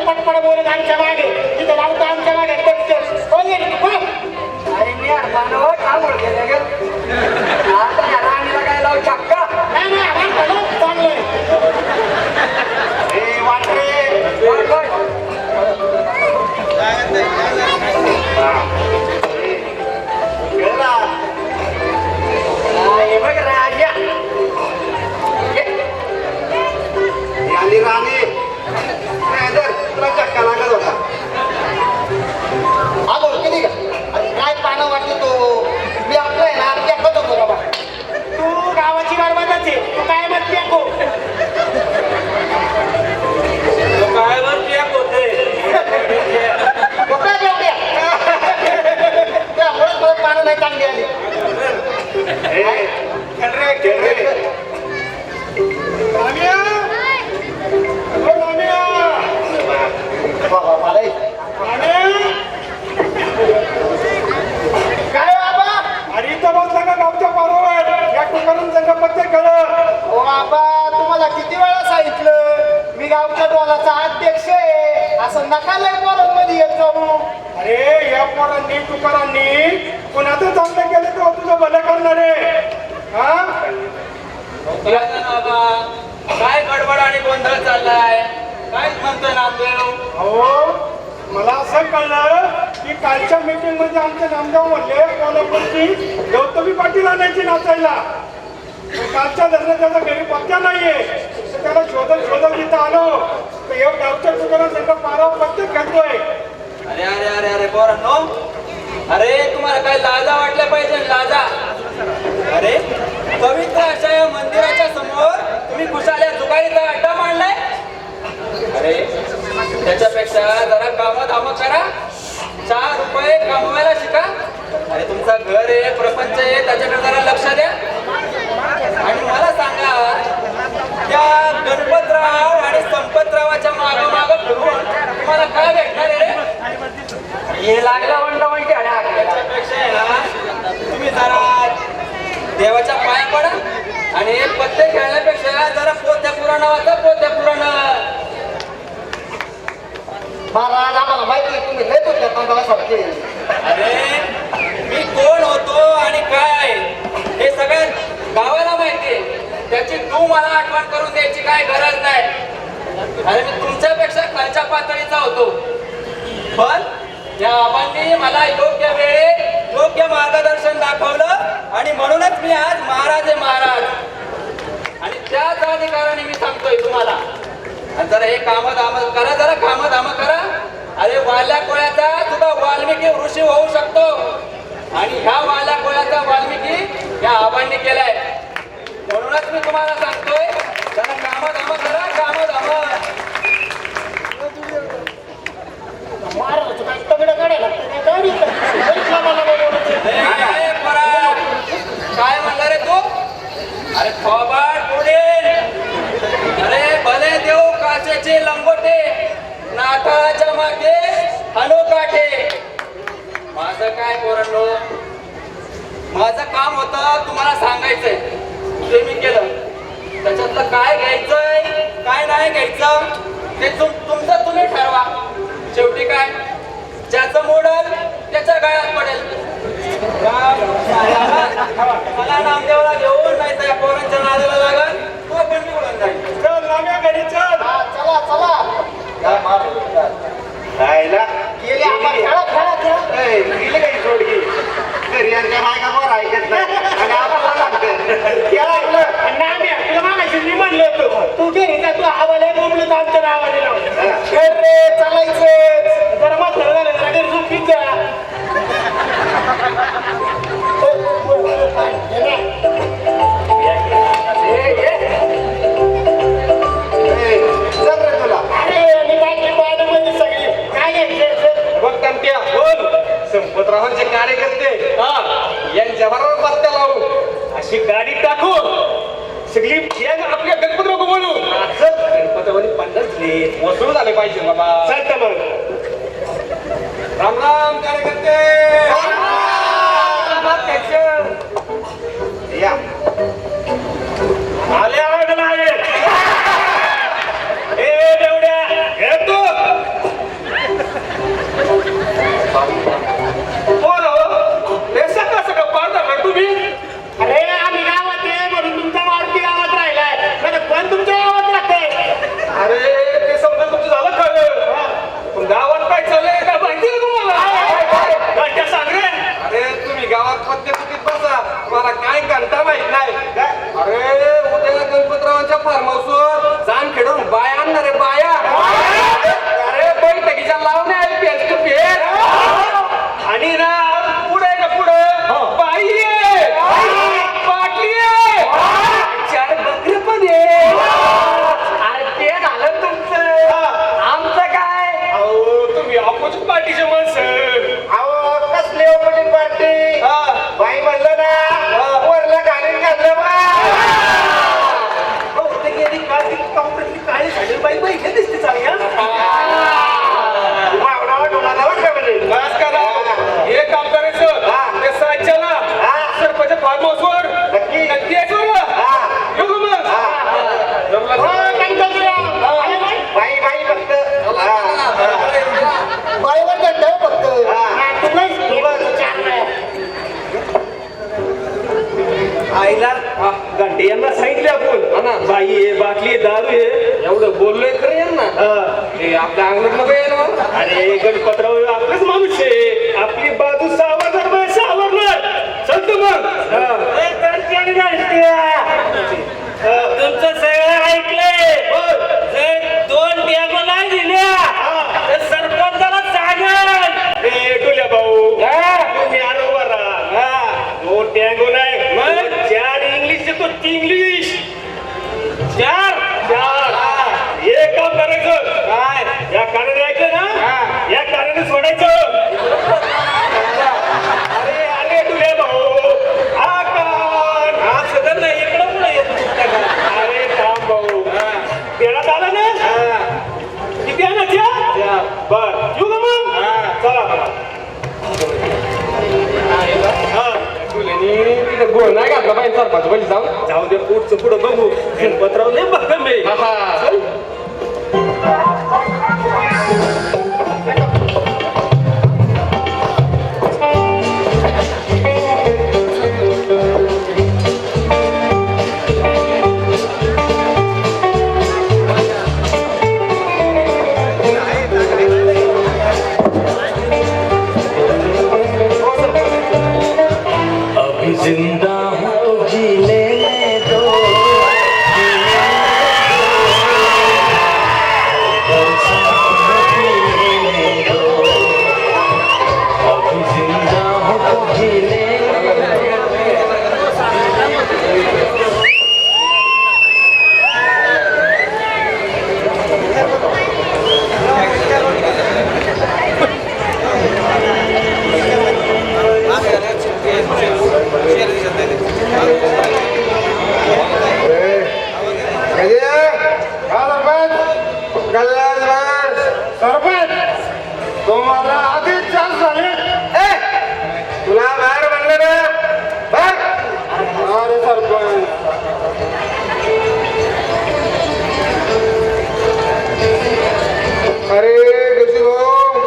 पटपट बोलत आमच्या मागे तिथं लावतो आमच्या मागे अरे मी मानव काम ओळखेल आता राणीला काय लावू चक्का नाही चांगलं बघ राजा आली राणी तुला चक्का लागत होता हा बोल किती का काय पानं वाटलं तो मी आपलं आहे ना फेकत होतो बाबा तू गावाची बरबादच आहे तू काय मत फेको काय फेक होते त्यामुळेच परत पानं नाही चांगली आली काय बाबा अरे इथं बसला का गावच्या पारावर या टोकारून संघ पत्ते खेळ. ओ बाबा तुम्हाला किती वेळा सांगितलं मी गावच्या टोलाचा अध्यक्ष आहे असं नका लय पोरांमध्ये येत जाऊ. अरे या पोरांनी तुकारांनी कोणाचं चांगलं केलं तेव्हा तुझं भलं करणार आहे. हा काय गडबड आणि गोंधळ चाललाय काय म्हणतोय नामदेव हो मला असं कळलं की कालच्या मीटिंग मध्ये आमचे नामदेव म्हणले कोल्हापूरची गौतमी पाटील आणायची नाचायला. कालच्या दरम्यान त्याचा घरी पत्त्या नाहीये तर त्याला शोधत इथं आलो तर एवढं गावच्या तुकारां संघ पारावर पत्ते खेळतोय. अरे अरे अरे अरे पोरांनो अरे तुम्हाला काय लाजा वाटल्या पाहिजे लाजा. अरे पवित्र अशा या मंदिराच्या समोर तुम्ही खुशाल्या जुगारीचा अड्डा मांडलाय. अरे त्याच्यापेक्षा जरा कामं धामं करा, 4 रुपये कमवायला शिका. अरे तुमचा घर आहे, प्रपंच आहे, त्याच्याकडे जरा लक्ष द्या. आणि मला सांगा, त्या गणपतराव आणि संपतरावाच्या मागं फिरून तुम्हाला काय भेटणार आहे रे? हे लागला वंटावंटी. त्याच्यापेक्षा आहे ना, तुम्ही जरा देवाच्या पाया पडा आणि पत्ते खेळण्यापेक्षा जरा पोथ्या पुराण वाचा, पोथ्या पुराण. महाराज आम्हाला माहिती आहे तुम्ही लय तुझ्या तोंडासारखे. अरे मी कोण होतो आणि काय आहे हे सगळ्या गावाला माहिती आहे. त्याची तू मला आठवण करून द्यायची काय गरज नाही. अरे मी तुमच्यापेक्षा खालच्या पातळीचा होतो, पण या आबांनी मला योग्य वेळेत योग्य मार्गदर्शन दाखवलं आणि म्हणूनच मी आज महाराज आहे, महाराज. आणि त्याच अधिकाराने मी सांगतोय तुम्हाला, आणि जरा हे कामधाम करा, जरा कामधाम करा. अरे वाल्या कोळ्याचा सुद्धा वाल्मिकी ऋषी होऊ शकतो, आणि ह्या वाल्या कोळ्याचा वाल्मिकी या आबांनी केलाय. म्हणूनच मी तुम्हाला सांगतोय, जरा कामधाम करा, कामधाम. महाराज काय तगडं काढायला लागतं काय म्हणला रे तू? अरे थोबाड पुढे. अरे भले देऊ काचेचे लंगोटे, नाठाच्या मागे हनो काठे. माझं काय पोरांनो, माझं काम होतं तुम्हाला सांगायचंय, ते मी केलं. त्याच्यातलं काय घ्यायचंय काय नाही घ्यायचं ते तुमचं तुम्ही ठरवा. शेवटी काय, ज्याचं मोडल त्याच्या गळ्यात पडेल. मला नामदेवाला घेऊन नाही तर पोरांच्या नादाला लागल, तो पण निघून जाईल. चल नाम्या घरी चल. चला चला राहिला गेले आम्हाला खेळा खेळा खेळा. गेले काही सोडगी घरी यांच्या बायका बरं ऐकत नाही आणि आपल्याला लागतं या लागलं. नाम्या तुला मागायची मी म्हणलं होतं, तू घरी जा, तू आवाले बोंबलं तर आमच्या नावाने लाव. रे चालायचं. जरा म्हातारं झालं, जरा घरी झोपीत जा. चल रे तुला. अरे आणि बाकी बाळामध्ये सगळी काय घ्यायचं? बघ तमक्या बोल. संपतरावांचे कार्यकर्ते यांच्या बरोबर पत्त्या लावू, अशी गाडी टाकू, सगळी गॅंग आपल्या गणपतराव बोलू. गणपतरावांनी 50 वसूल झाले पाहिजे बाबा. चालतं मग. राम राम कार्यकर्ते. या आले आवाज आले. ए देवड्या येतो. तुम्ही अरे आम्ही गावात आहे म्हणून तुमचा मारुती गावात राहिलाय, नाही पण तुमच्या गावात राहते. अरे ते समजा तुमचं झालं खरं, पण गावात काय चाललंय का माहिती आहे तुम्हाला? घंट्या सांग रे. अरे तुम्ही गावात पत्ते चुकीत बसा, मला काय घंटा माहित नाही. अरे उद्या गणपतरावांच्या फार्म हाऊसवर जाण खेळून बाया आणणार आहे, बाया. अरे बैठकीच्या लावण्या आहे, फेस टू फेस. आणि ना पुढे ना पुढे बाई आहे, बाटली आहे, 4 बकरी पण आहे. अरे ते झालं तुमचं, आमचं काय? अहो तुम्ही ऑपोजिट पार्टीचे माणसं. अहो कसली ऑपोजिट पार्टी? बाई म्हणलं ना वरला घालून घातलं बा. काय झालं बाई बाई हे दिसते चांगली. बस करा. हे काम करायचं ते साच्याला सरपंच फार्म हाऊसवर नक्की. नक्की यायचं बरं. येऊ का मग? जमलं का? बाई बाई फक्त बाईवर घंटा फक्त. आईला घंटे यांना सांगितले आपण, बाई आहे, बाटली आहे, दारू आहे, एवढं बोललोय खरं यांना. हे आपल्या अंगणात नको यायला. अरे गणपतराव आपलाच माणूस आहे, आपली बाजू सावरणार चलतो मग. तुमचं सगळं ऐकलंय. जर 2 टेबल नाही दिल्या तर सरपंचाला सांगेल. डोल्या भाऊ तुम्ही आरोबर राहा. 2 टँगो नाही मग 4 इंग्लिश देतो, इंग्लिश 4 एक काम करायचं काय या काढायचं. अरे अरे तुले भाऊ सगळं नाही इकडं पुढे येत अरे थांब भाऊ तेलात आलं ना किती आणायच्या बर येऊ का मग चला तिथे गोळ नाही घातला पाहिजे सरपंच पहिले जाऊ दे पुढचं पुढं बघू गणपतराव लय बघ मी चल. जिंदा हूँ जीने दो अभी जिंदा हूँ जीने सरपंच तुम्हाला आधीच चान्स झाले तुला बाहेर म्हणलं ना अरे सरपंच अरे गजी भाऊ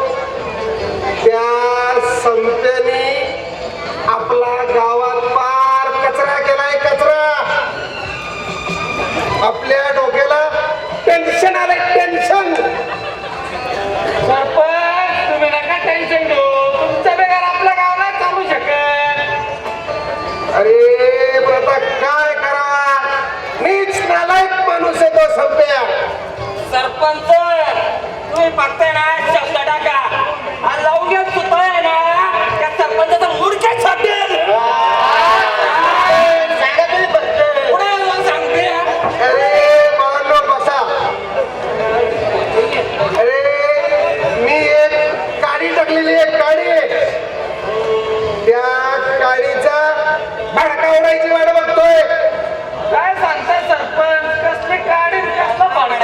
त्या संतेने आपला गावात पार कचरा केलाय कचरा आपल्या डोक्याला टेन्शन आलंय टेन्शन सरपंच तुम्ही नका टेन्शन घेऊ तुमचा बेकार आपल्या गावाला चालू शकत. अरे पण आता काय करावा मीच नालायक माणूस आहे तो संप्या सरपंच तुम्ही बघताय ना शब्द टाका आणि लावून घेत सुद्धा ना त्या सरपंचाचा मुडक्या छापेल पुढे येऊन सांगते अरे मानो बसा अरे मी एक काडी टाकलेली आहे काडी त्या काडीचा भडका उडायची वाट बघतोय काय सांगताय सरपंच कसली गाडी कसला भडका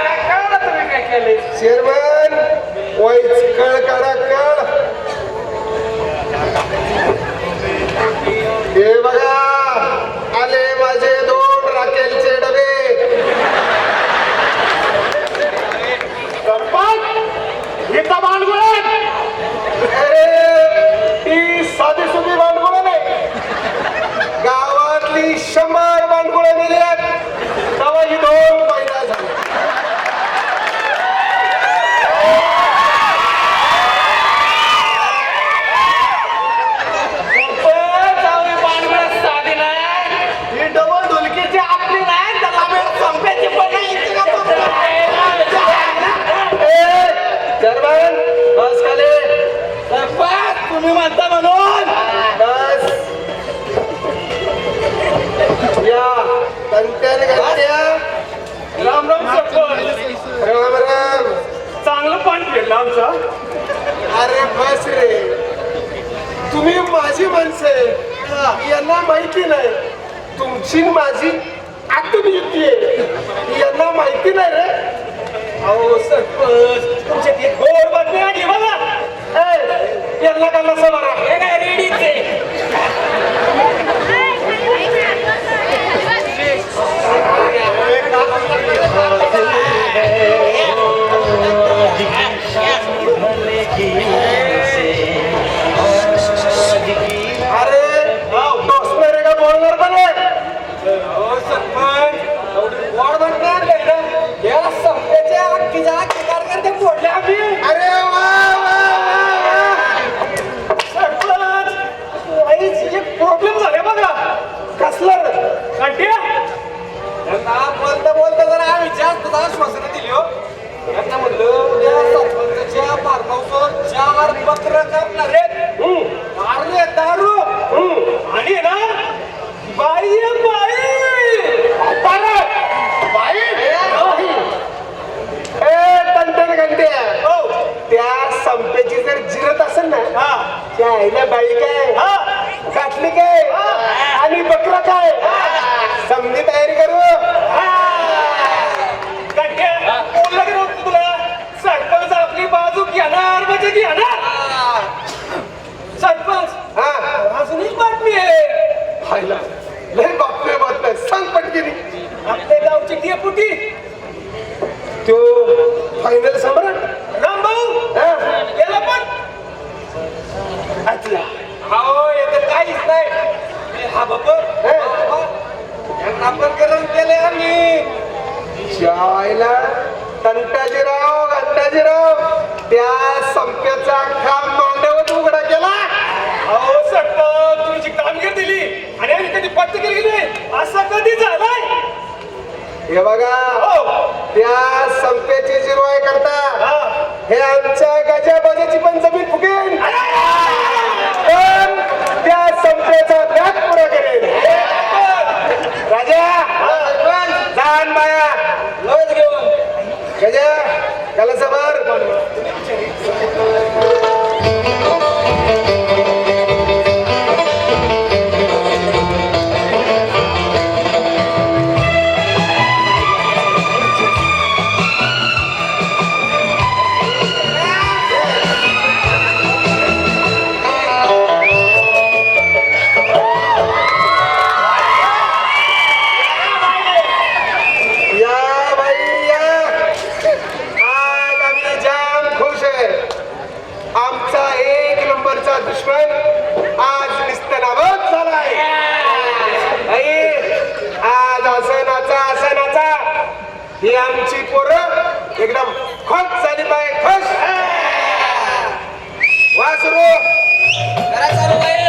काय कळलं तुम्ही काय केले चेअरमन वाईच कळ काढा कळ हे बघा आले माझे 2 राखेलचे डबे सरपंच इथं भांडगुळ अरे ती साधी सुधी भांडगुळ नाही गावातली 100 भांडगुळ दिल्यात तेव्हा ही 2 महिना झाली साधी नाही ही डबल ढोलकीची आपली नाही त्याला वेळ संपायची पण नाही चेअरमन बस खाली सरपंच तुम्ही म्हणता म्हणून बस या तंट्याने घातल्या राम राम सरपंच राम राम चांगलं पाणी फेडलं आमचं अरे बस रे तुम्ही माझी माणसं आहे यांना माहिती नाही तुमची न माझी आतून येते यांना माहिती नाही रे अहो सरपंच तुमच्या ती गोड बातमी आली बघा यांना का नसं बरा हे काय रेडीचे अरे दोस्त मेरे का बोलणार पण सरपंच गोड बातमी आणली ना या संपेच्या अख्खीच्या अख्खी कारकर्ते फोडले आम्ही अरे वा वा वा सरपंच एक प्रॉब्लेम झाले बघा कसला रे कंट्या बोलता बोलता जरा आम्ही जास्त आश्वासनं दिली हो यांना म्हणलं या सरपंचाच्या फार्म हाऊसवर 4 जर जिरत असेल ना त्या आईला बाई काय गाठली काय आणि बकरा काय समजी तयारी करू बोललं की नव्हतं तुला सरपंच आपली बाजू घेणार म्हणजे घेणार सरपंच अजूनही बातमी आहे खायला लय बातम्या सांग पटकेनी आपल्या गावची डेपुटी तो फायनल सम्राट रामभाऊ गेला पण ऐकला हो येतं काहीच नाही हा बाबा यांना पण करून केले आम्ही शाळेला घंटाजीराव त्या संप्याचा खांब मांडवत उघडा केला अहो सरपंच तुमची कामगिरी दिली आणि आम्ही कधी पत्ते केली नाही असं कधी झालंय हे बघा त्या संपेची जिरवाई करता हे आमच्या गजाबाजाची पण जमीन फुकेल पण त्या संपेचा त्याग पुरा करेल राजा जाण बाया लस घेऊन गजा त्याला सवार दुश्मन आज निस्तनाबूत झालाय आज आसनाचा ही आमची पोरं एकदम खुश झाली पाहिजे खुश वा सुरू जरा चालू बाई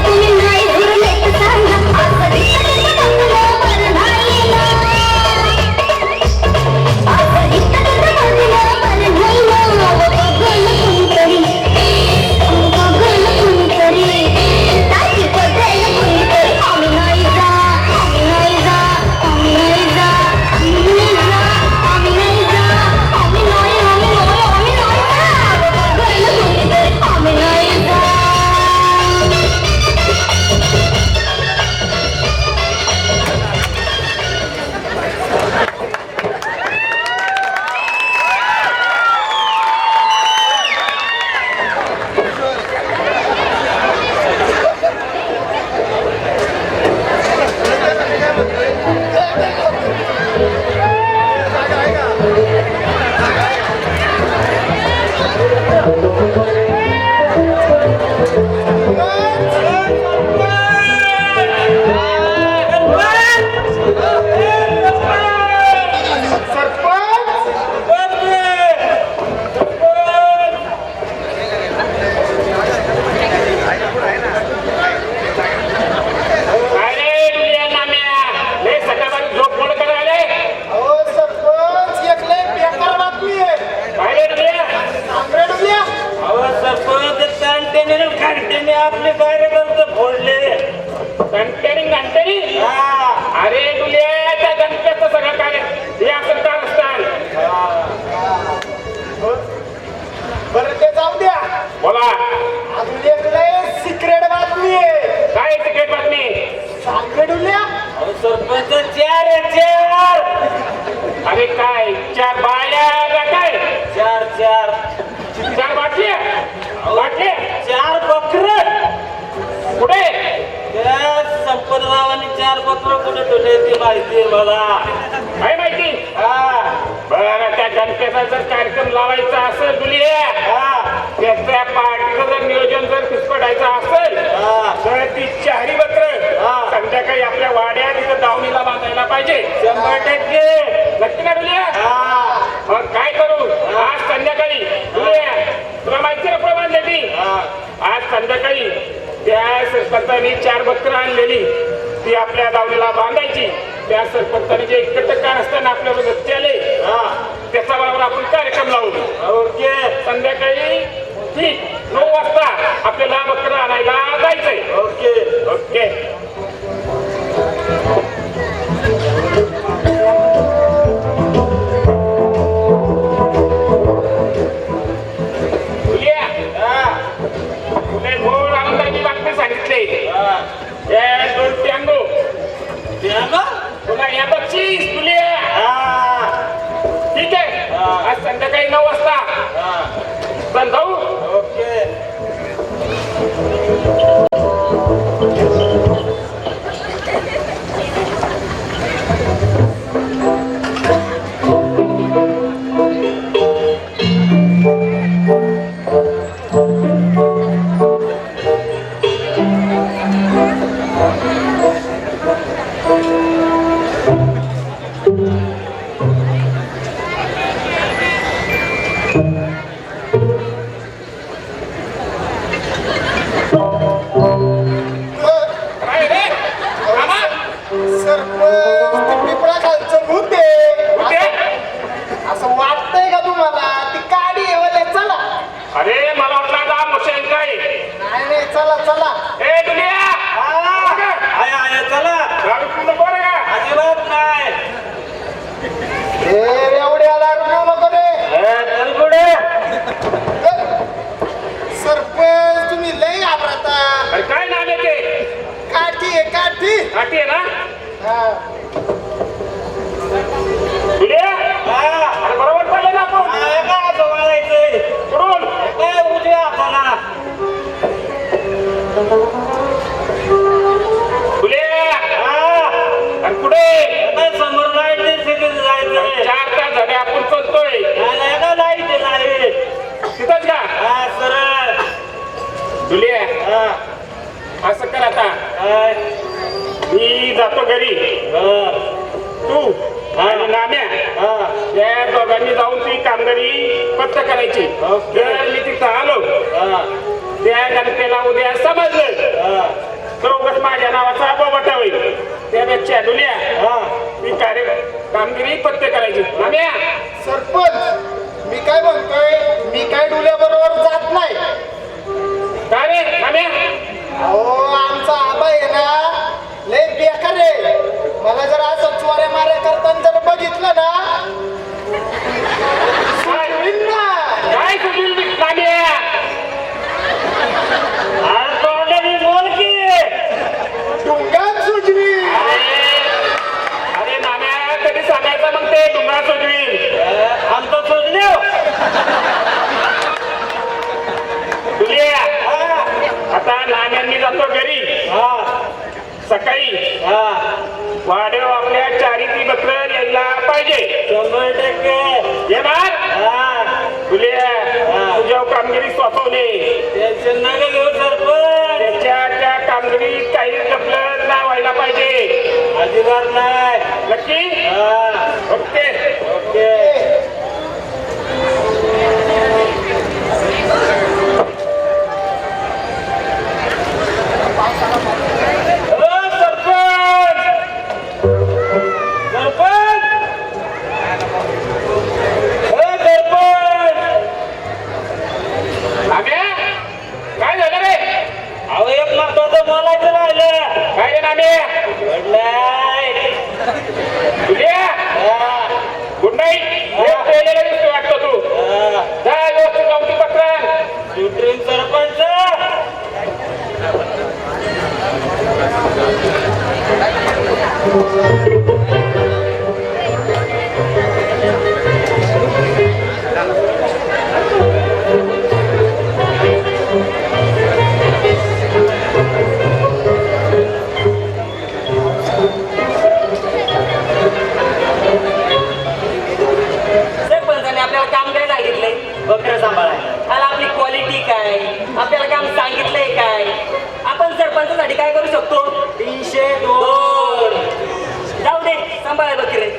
तुम्ही नाही काय रे दुनिया नाम्या लय सकाळपासून झोप मोड करायला अहो सरपंच एक लय बेकार बातमी आहे. काय रे दुनिया आंबे डुल्या अहो सरपंच कांटेने कांटेने आपले कार्यकर्ते फोडले. घंटेरी अरे दुनिया त्या गणपतीचं सगळं काय हे असं कारस्थान बरं ते जाऊ द्या. बोला अजून एक लय सिक्रेट बातमी आहे. काय तिकीट बातमी आंबे डुल्या अहो सरपंच चार आहे, चार अरे काय चार बाया का काय चार चार चार बाटली बाटली चार बकर कुठे त्या संपतरावांनी चार बकर कुठे ठेवले ती माहिती आहे मला. काय माहिती बरं त्या गणपतीचा जर कार्यक्रम लावायचा असेल दुलिया त्याच्या पार्टीचं जर नियोजन जर फिसपडायचं असेल तर ती चारी बकर संध्याकाळी आपल्या वाड्यात तिथं दावणीला बांधायला पाहिजे 100% नक्की ना दुलिया मग काय करू आज संध्याकाळी दुलिया तुला माहिती ना प्रमाण देती आज संध्याकाळी त्या सरपंचाने 4 बकरं आणलेली ती आपल्या दावणीला बांधायची. त्या सरपंचाने जे एकटकार असताना आपल्याबरोबर केले त्याचा बरोबर आपण कार्यक्रम लावू. ओके संध्याकाळी ठीक 9 वाजता आपल्याला बकरं आणायला जायचंय. ओके ओके तुला घोर आनंदाची बातमी सांगितली. या 2 टँगो तुला या बक्षीस तुला ठीक आहे. आज संध्याकाळी 9 वाजता चल जाऊ. ओके काय रे मामा सरपंच ते पिपळा खालचं भूत आहे. कुठे असं वाटतंय का तुम्हाला? ती काडी येवले चला. अरे मला वाटलं आता मोशाईल काय नाही नाही चला चला. ए दुनिया आय आय चला दारू पिऊन बरं का अजिबात नाही. एवढ्या दारू पिऊ नको रे. चल पुढे सरपंच तुम्ही लय घाबरता. अरे काय नाव आहे ते काठी आहे काठी. काठी आहे ना हा. दुनिया अरे बरोबर चालले ना आपण जवळायचंय कुठून काय उद्या आपल्याला दुनिया आणि कुठे समोर लाईट जायचंय. 4 तास झाले आपण चलतोय लाईट तिथंच का हा सरळ दुलिया असं कर आता मी जातो घरी तू आणि नाम्या त्या दोघांनी जाऊन ती कामगारी पत्ता करायची. जर मी तिथं आलो त्या गणपेला उद्या समजलं तर उगाच माझ्या नावाचा बोबटा होईल. त्यापेक्षा दुनिया ती कामगिरी पत्ते करायची. नाम्या सरपंच मी काय म्हणतोय मी काय डुल्या बरोबर जात नाही. काय रे नाम्या अहो आमचा आबा आहे ना लय बेकार आहे. मला जर असं चोऱ्या माऱ्या करताना जर बघितलं ना होईल ना. काय सुधील नाम्या बोल की डुंगात सुजवी. अरे नाम्या कधी सांगायचं मग ते डुंगरा सोडवी तक्रार नाही. नक्की हा. Okay okay. ओ, सरपंच! सरपंच! ओ, सरपंच! नाम्या काय झालं रे अहो, एक महत्वाचं बोलायचं राहिलं. काय रे नाम्या घडलंय. तुझ्या गुड नाईट दिसतो वाटतो तू जा व्यवस्थित जाऊन तू पत्र सुप्रीम सरपंच. सरपंचाने आपल्याला काम काय सांगितलंय? बकरं सांभाळायला. आणि आपली क्वालिटी काय, आपल्याला काम सांगितलंय काय, आपण सरपंचासाठी काय करू शकतो? 302. जाऊ दे, सांभाळ बकरे.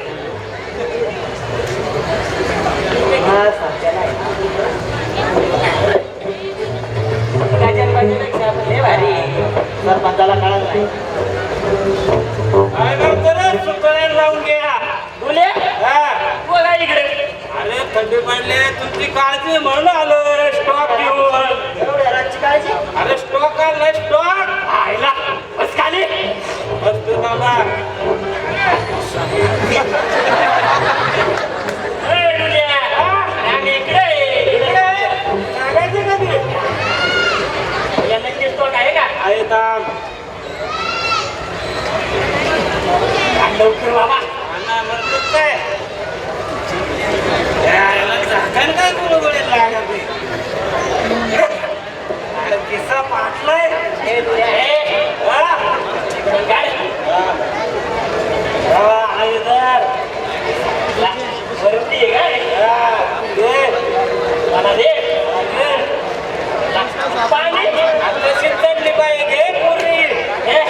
गजानबाजीपेक्षा आपण लय भारी. सरपंचाला कळत नाही. काय काम करत? सुकळ्याला लावून घ्या. बोले हा. बघा इकडे. अरे थंडी पडले, तुमची काळजी म्हणून आलो स्टॉक घेऊन. एवढ्या रातची काळजी. अरे स्टॉक आणलाय स्टॉक. आयला बस खाली. बसतो बाबा. ए, डुल्या. आणि इकडे ये. सांगायचं कधी? या नक्की स्टॉक आहे का? आहे थांब. लवकर बाबा. अण्णा म्हणतो काय? याला झाकण काय गुळगुळीत लागत नाही. अरे किस्सा पाटलाय. ए, डुल्या, ए. हा? इकडून काढ. हा, आहे तर. वरती आहे काय? हा, दे. मला दे. पाणी आपलं शिंदली पाहिजे घे पुरी. ए,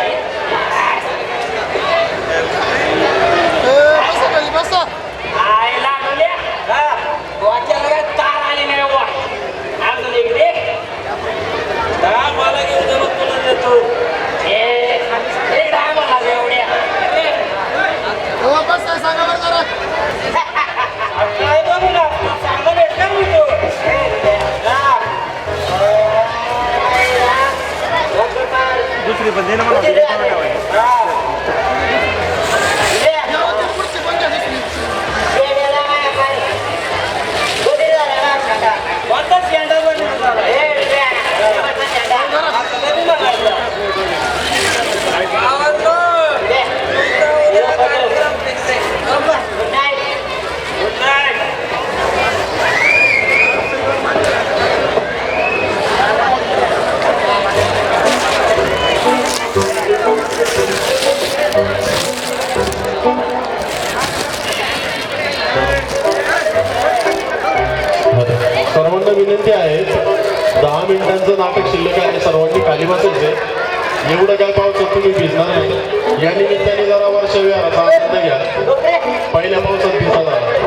आयला डुल्या. हा, वाच्याला काय तार आली नाही बाबा. अजून एक दे. दहा मला घेऊन दे, मग तुला देतो. एक दहा मला दे एवढ्या. काय बघू ना, चांगलं भेटलं मी तो. हा. दुसरी पण दे ना मला. हा. कोणता शेंडा बनवून झाला? आता कधी म्हणायचं? गावात Good night. सर्वांना विनंती आहे 10 मिनिटांचं नाटक शिल्लक आहे सर्वांनी खाली बसायचे एवढं काय पावसात तुम्ही भिजणार नाही या निमित्ताने जरा वर्ष विहाराचा आनंद घ्या पहिल्या पावसात भिजा झाला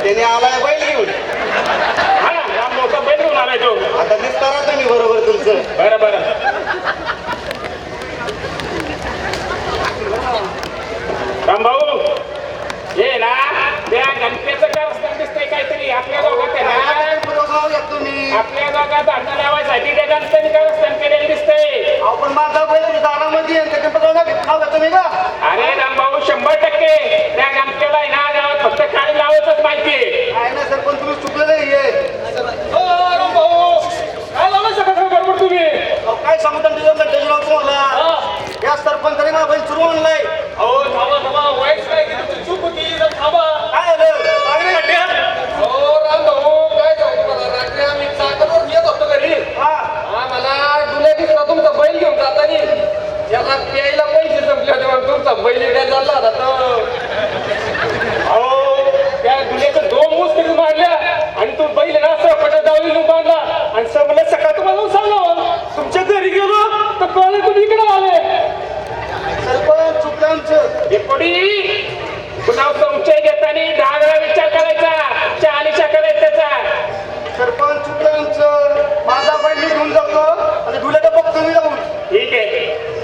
त्याने आलाय बैल घेऊन. हा ना रामभाऊचा बैल घेऊन आलाय तो. आता दिसताना तुम्ही बरोबर तुमचं. बरं बरं रामभाऊ ये ना त्या गणपतीचं काय रस्त्यात दिसतंय काहीतरी आपल्या दोघात आहे ना. पुरोगाव येत तुम्ही. आपल्या दोघात भांडण लावायसाठी त्या गणपती काय रस्त्यात केलेलं दिसतंय. आपण माझा बैल दारामध्ये आहे, त्याच्या पत्राला खाऊ का तुम्ही का? अरे रामभाऊ 100% त्या गणपतीला आहे ना गावात फक्त काळी लावायचंच माहितीये. काय नाही सर, पण तुम्ही चुकलेलं आहे. काय लावलं सकाळ बरोबर तुम्ही. अहो, काय सांगू त्यांच्या घंटेश्वराचं मला. या सरपंचाने माझा बैल सुरू आणलाय. अहो थांबा थांबा वाईट काय की तुमची चूक होती जरा थांबा. काय झालं सांग रे गड्या. हो रामभाऊ काय सांगू मला रात्री आम्ही चाकरवर येत होतो घरी. हा मला दुल्या दिसला तुमचा बैल घेऊन जातानी याला प्यायला पैसे संपले होते म्हणून तुमचा बैल काय झाला होता तो. अहो त्या दुनियाचं 2 मुस्करी मारल्या आणि तो बैल ना सरपटा दावली बांधला आणि मला सकाळ तुम्हाला सांगा तुमच्या घरी गेलो तर कळलं तुम्ही इकडे आले. सरपंच चुकलं आमचं. एपडी पुन्हा तुमचे घेताना 10 वेळा विचार करायचा. चहानिशा करायचा त्याचा. सरपंच चुकलं आमचं. माझा बैल मी घेऊन जातो आणि धुल्याचा बघतो मी जाऊन. ठीक आहे.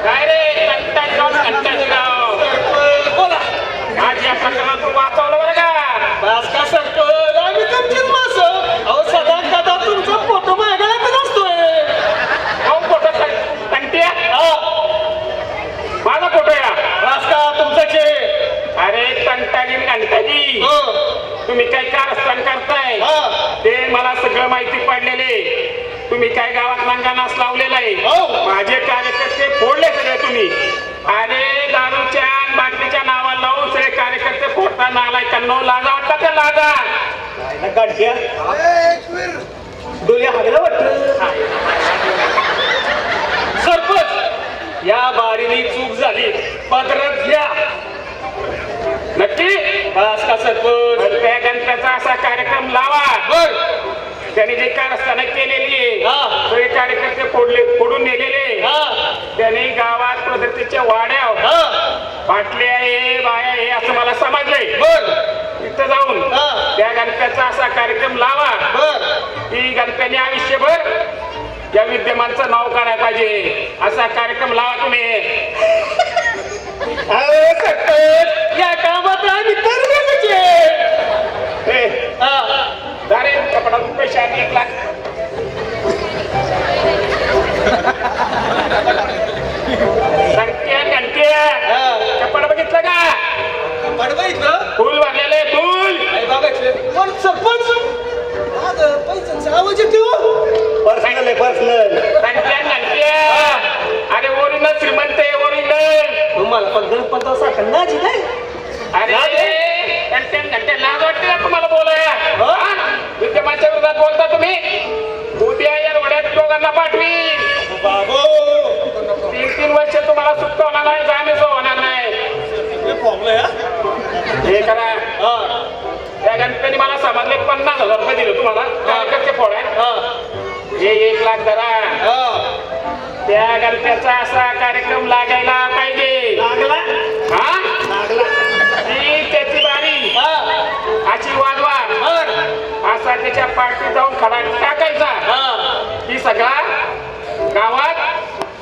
काय रे कंटाळगाव बोला आज या प्रकरणात तू वाचवलं बरं का. बस का सरपंच आम्ही तुमचीच माणसं. अहो सदा कदा तुमचा फोटो मागायला असतोय. हो फोटो कंट्या माझा फोटो या. बस का तुमचाच आहे. अरे कंटाळी घंटाळी तुम्ही काय कारस्थान करताय ते मला सगळं माहिती पडलेले. तुम्ही काय गावात नांगानास लावलेला आहे. माझे कार्यकर्ते फोडले सगळे तुम्ही. अरे दारूच्या आणि बाटलीच्या नावाला लावून सगळे कार्यकर्ते फोडताना आलाय. त्यांना लाजा वाटतात त्या लाजा. गाड्या डोले हागला वाटतं. सरपंच या बारीने चूक झाली पदरात घ्या. नक्की बस का सरपंच. त्या गणपतीचा असा कार्यक्रम लावा. बर त्यांनी जे कारस्थानं केलेली हा. सगळे कार्यकर्ते फोडून नेलेले. त्यांनी गावात पद्धतीच्या वाड्या बाटल्या आहे बाया आहे असं मला समजलंय. बर तिथं जाऊन त्या गणपतीचा असा कार्यक्रम लावा की गणपतीने आयुष्यभर या विद्यमानचं नाव काढायला पाहिजे. असा कार्यक्रम लावा तुम्ही. सरपंच या कामात आम्ही तरबेजचे. दारे कपडातून पैसे आणि 1 लाख. घंट्या कपडा बघितलं का. बघितलं फुल भरलेले फुल. पण सरपंच पैशांचा आवाज येतो. पर्सनल आहे पर्सनल. घंट्या अरे ओरिजिनल श्रीमंत आहे ओरिजिनल. तुम्हाला पण गणपती नाजी नाही. अरे घंट्या लाज वाटते का तुम्हाला बोलाया. विद्यमानच्या विरोधात बोलता तुम्ही. उद्या या रोड्यात दोघांना पाठवी. 3 वर्ष तुम्हाला सुट्ट होणार नाही जामीन होणार नाही. हे करा त्या गणपतीने मला समजले 50,000 रुपये दिले तुम्हाला कार्यकर्ते फोडाय. हे 1 लाख धरा. त्या गणपतीचा असा कार्यक्रम लागायला पाहिजे. हा ती त्याची बारी अशी वाजवा असा त्याच्या पाठीत जाऊन खडा टाकायचा. ही सगळा गावात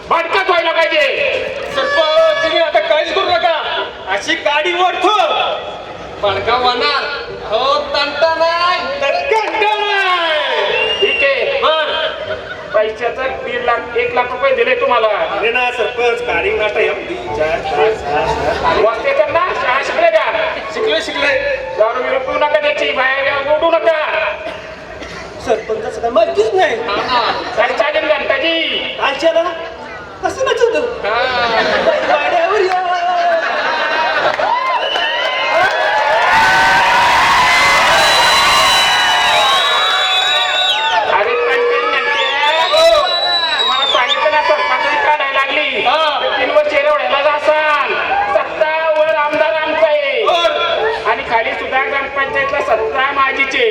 भडकत व्हायला पाहिजे. सरपंच तुम्ही आता काहीच करू नका. अशी गाडी ओढतो भडका होणार. हो तंटा नाही कंटा नाही. ठीक आहे. पैशाचं 1 लाख रुपये दिले तुम्हाला. अरे ना सरपंच गाडी नाटा वाचते ना शाळा शिकले का. शिकले दारू बिरू पिऊ नका त्याची बाहेर ओढू नका. सरपंचाचं काय माहितीच नाही. चालेल घंटाजी आजच्याला कसं नचत गाड्यावर या. अरे तुम्हाला सांगितलं ना सरपंच काढायला लागली. 3 वर्ष एवढ्याला जासाल. सत्ता वर आमदार आमचा आहे आणि खाली सुद्धा ग्रामपंचायतला सत्ता माझीच आहे.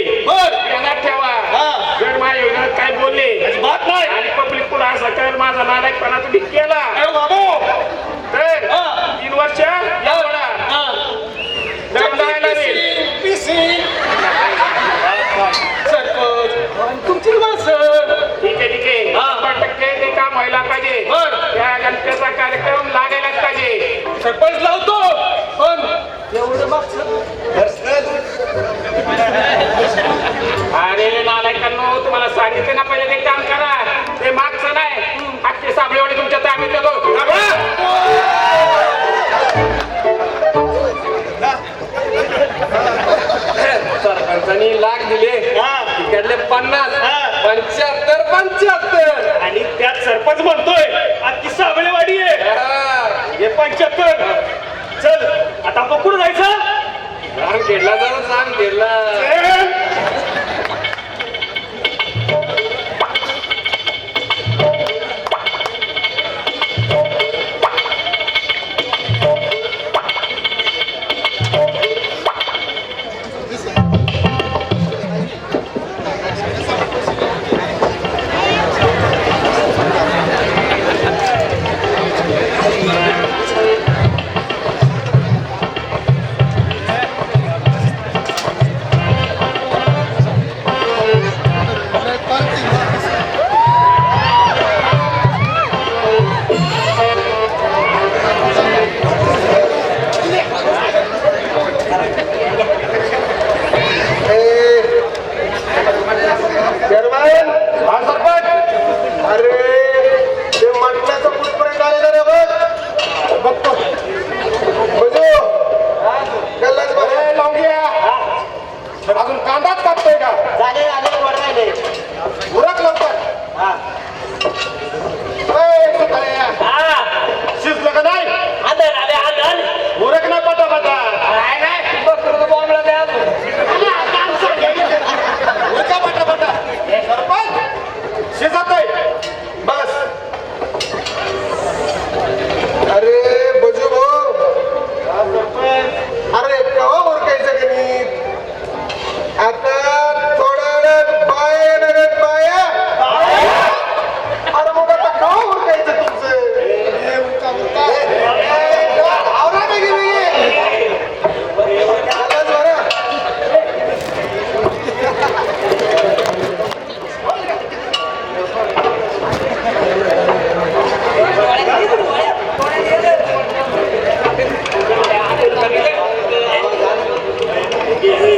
केला तर 3 वर्ष या वडा दंड आहे ना रे. तुमची माणसं ठीक आहे 100% ते काम व्हायला पाहिजे. त्या गणपतीचा कार्यक्रम लागायलाच पाहिजे. सरपंच लावतो पण एवढं अरे नालायकांनो, तुम्हाला सांगितले ना पहिले ते काम करा. ते मागचं नाही, आजचे साबळेवाडी तुमच्या ताब्यात देतो. सरपंचांनी लाख दिले तिकडले 50 75 आणि त्यात सरपंच म्हणतोय आजची साबळेवाडी आहे हे 75. चल आता आपण कुठं जायचं? सांग खेळला जाऊ सांग खेळला अजून कांदाच कापतोय का? झाले वर राहिले उरक लवकर. शिजलं का नाही? उरक ना पटापटा. उरका पटापटा. सरपंच शिजत आहे बस. अरे बजू भाऊ, अरे केव्हा उरकायचं गणित? आता थोड्या वेळात बाया नगत बाया. अरे मग आता केव्हा उरकायचं तुमचं? आवरा नाही गेली. चलाच बरं. Yeah.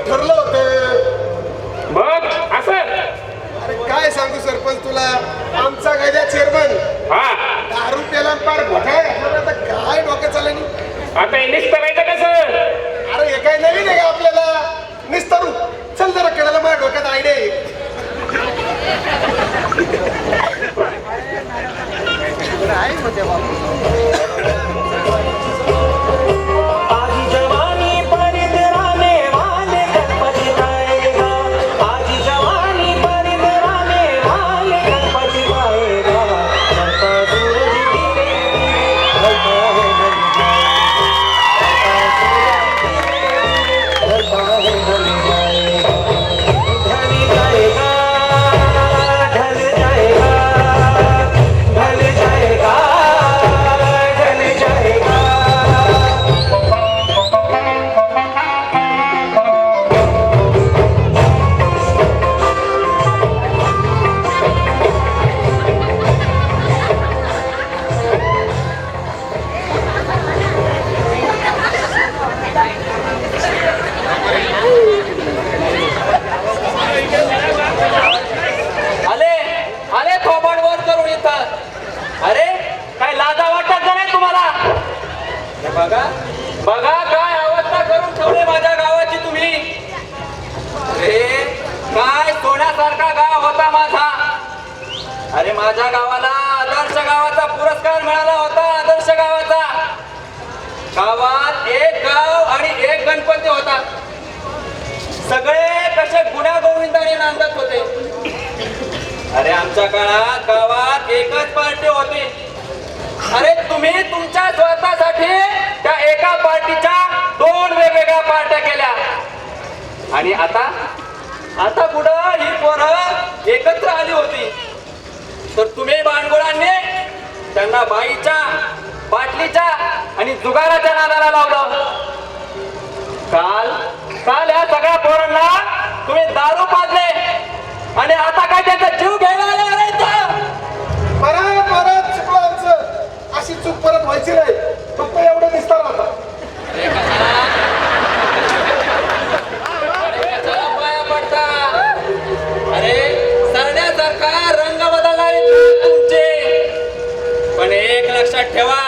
ठरलं होतं. मग असं अरे काय सांगू सरपंच तुला, आमचा गजा चेअरमन हा 10 रुपयाला पार घोटाळा घातला. आता काय डोकं चाललं. आता इंग्लिश करायचं कसं? अरे हे काय नवीन आहे का आपल्याला, निस्तारू. चल जरा कळायला माझ्या डोक्यात आयडिया आहे. आजी जवानी परितराने वाले गणपती गाएगा, आजी जवानी परितराने वाले गणपती गाएगा, चलता सूरज धीरे धीरे ढलता है ढल जाएगा, चलता सूरज धीरे धीरे ढल जाएगा, ढल जाएगा, ढल जाएगा, ढल जाएगा, आले आले थोबाड वर करून इथं. अरे काय लाजा वाटत का नाही तुम्हाला? हे बघा बघा काय अवस्था करून ठेवली माझ्या गावाची तुम्ही. अरे काय सोन्यासारखा गाव होता माझा. अरे माझ्या गावाला आदर्श गावाचा पुरस्कार मिळाला होता. आदर्श गावाचा. गावात एक गाव आणि एक गणपती होता. सगळे कसे गुण्या गोविंदाने नांदत होते. अरे आमच्या काळात गावात एकच पार्टी होती. अरे तुम्ही तुमच्या स्वार्थासाठी त्या एका पार्टीच्या 2 वेगवेगळ्या पार्ट्या केल्या. आणि आता कुठं ही पोरं एकत्र आली होती. तर तुम्ही बाणगोळांनी त्यांना बाईच्या, बाटलीच्या आणि जुगाराच्या नादाला लावलं. काल या सगळ्या पोरांना तुम्ही दारू पाजले आणि आता काय त्यांचा जीव घ्यायला आले इथं. परत चुकलं आमचं. अशी चूक परत व्हायची नाही. फक्त एवढं निस्तार होता. चला पाया पडता. अरे सरण्यासारखा रंग बदलणारी तुमचे. पण एक लक्षात ठेवा,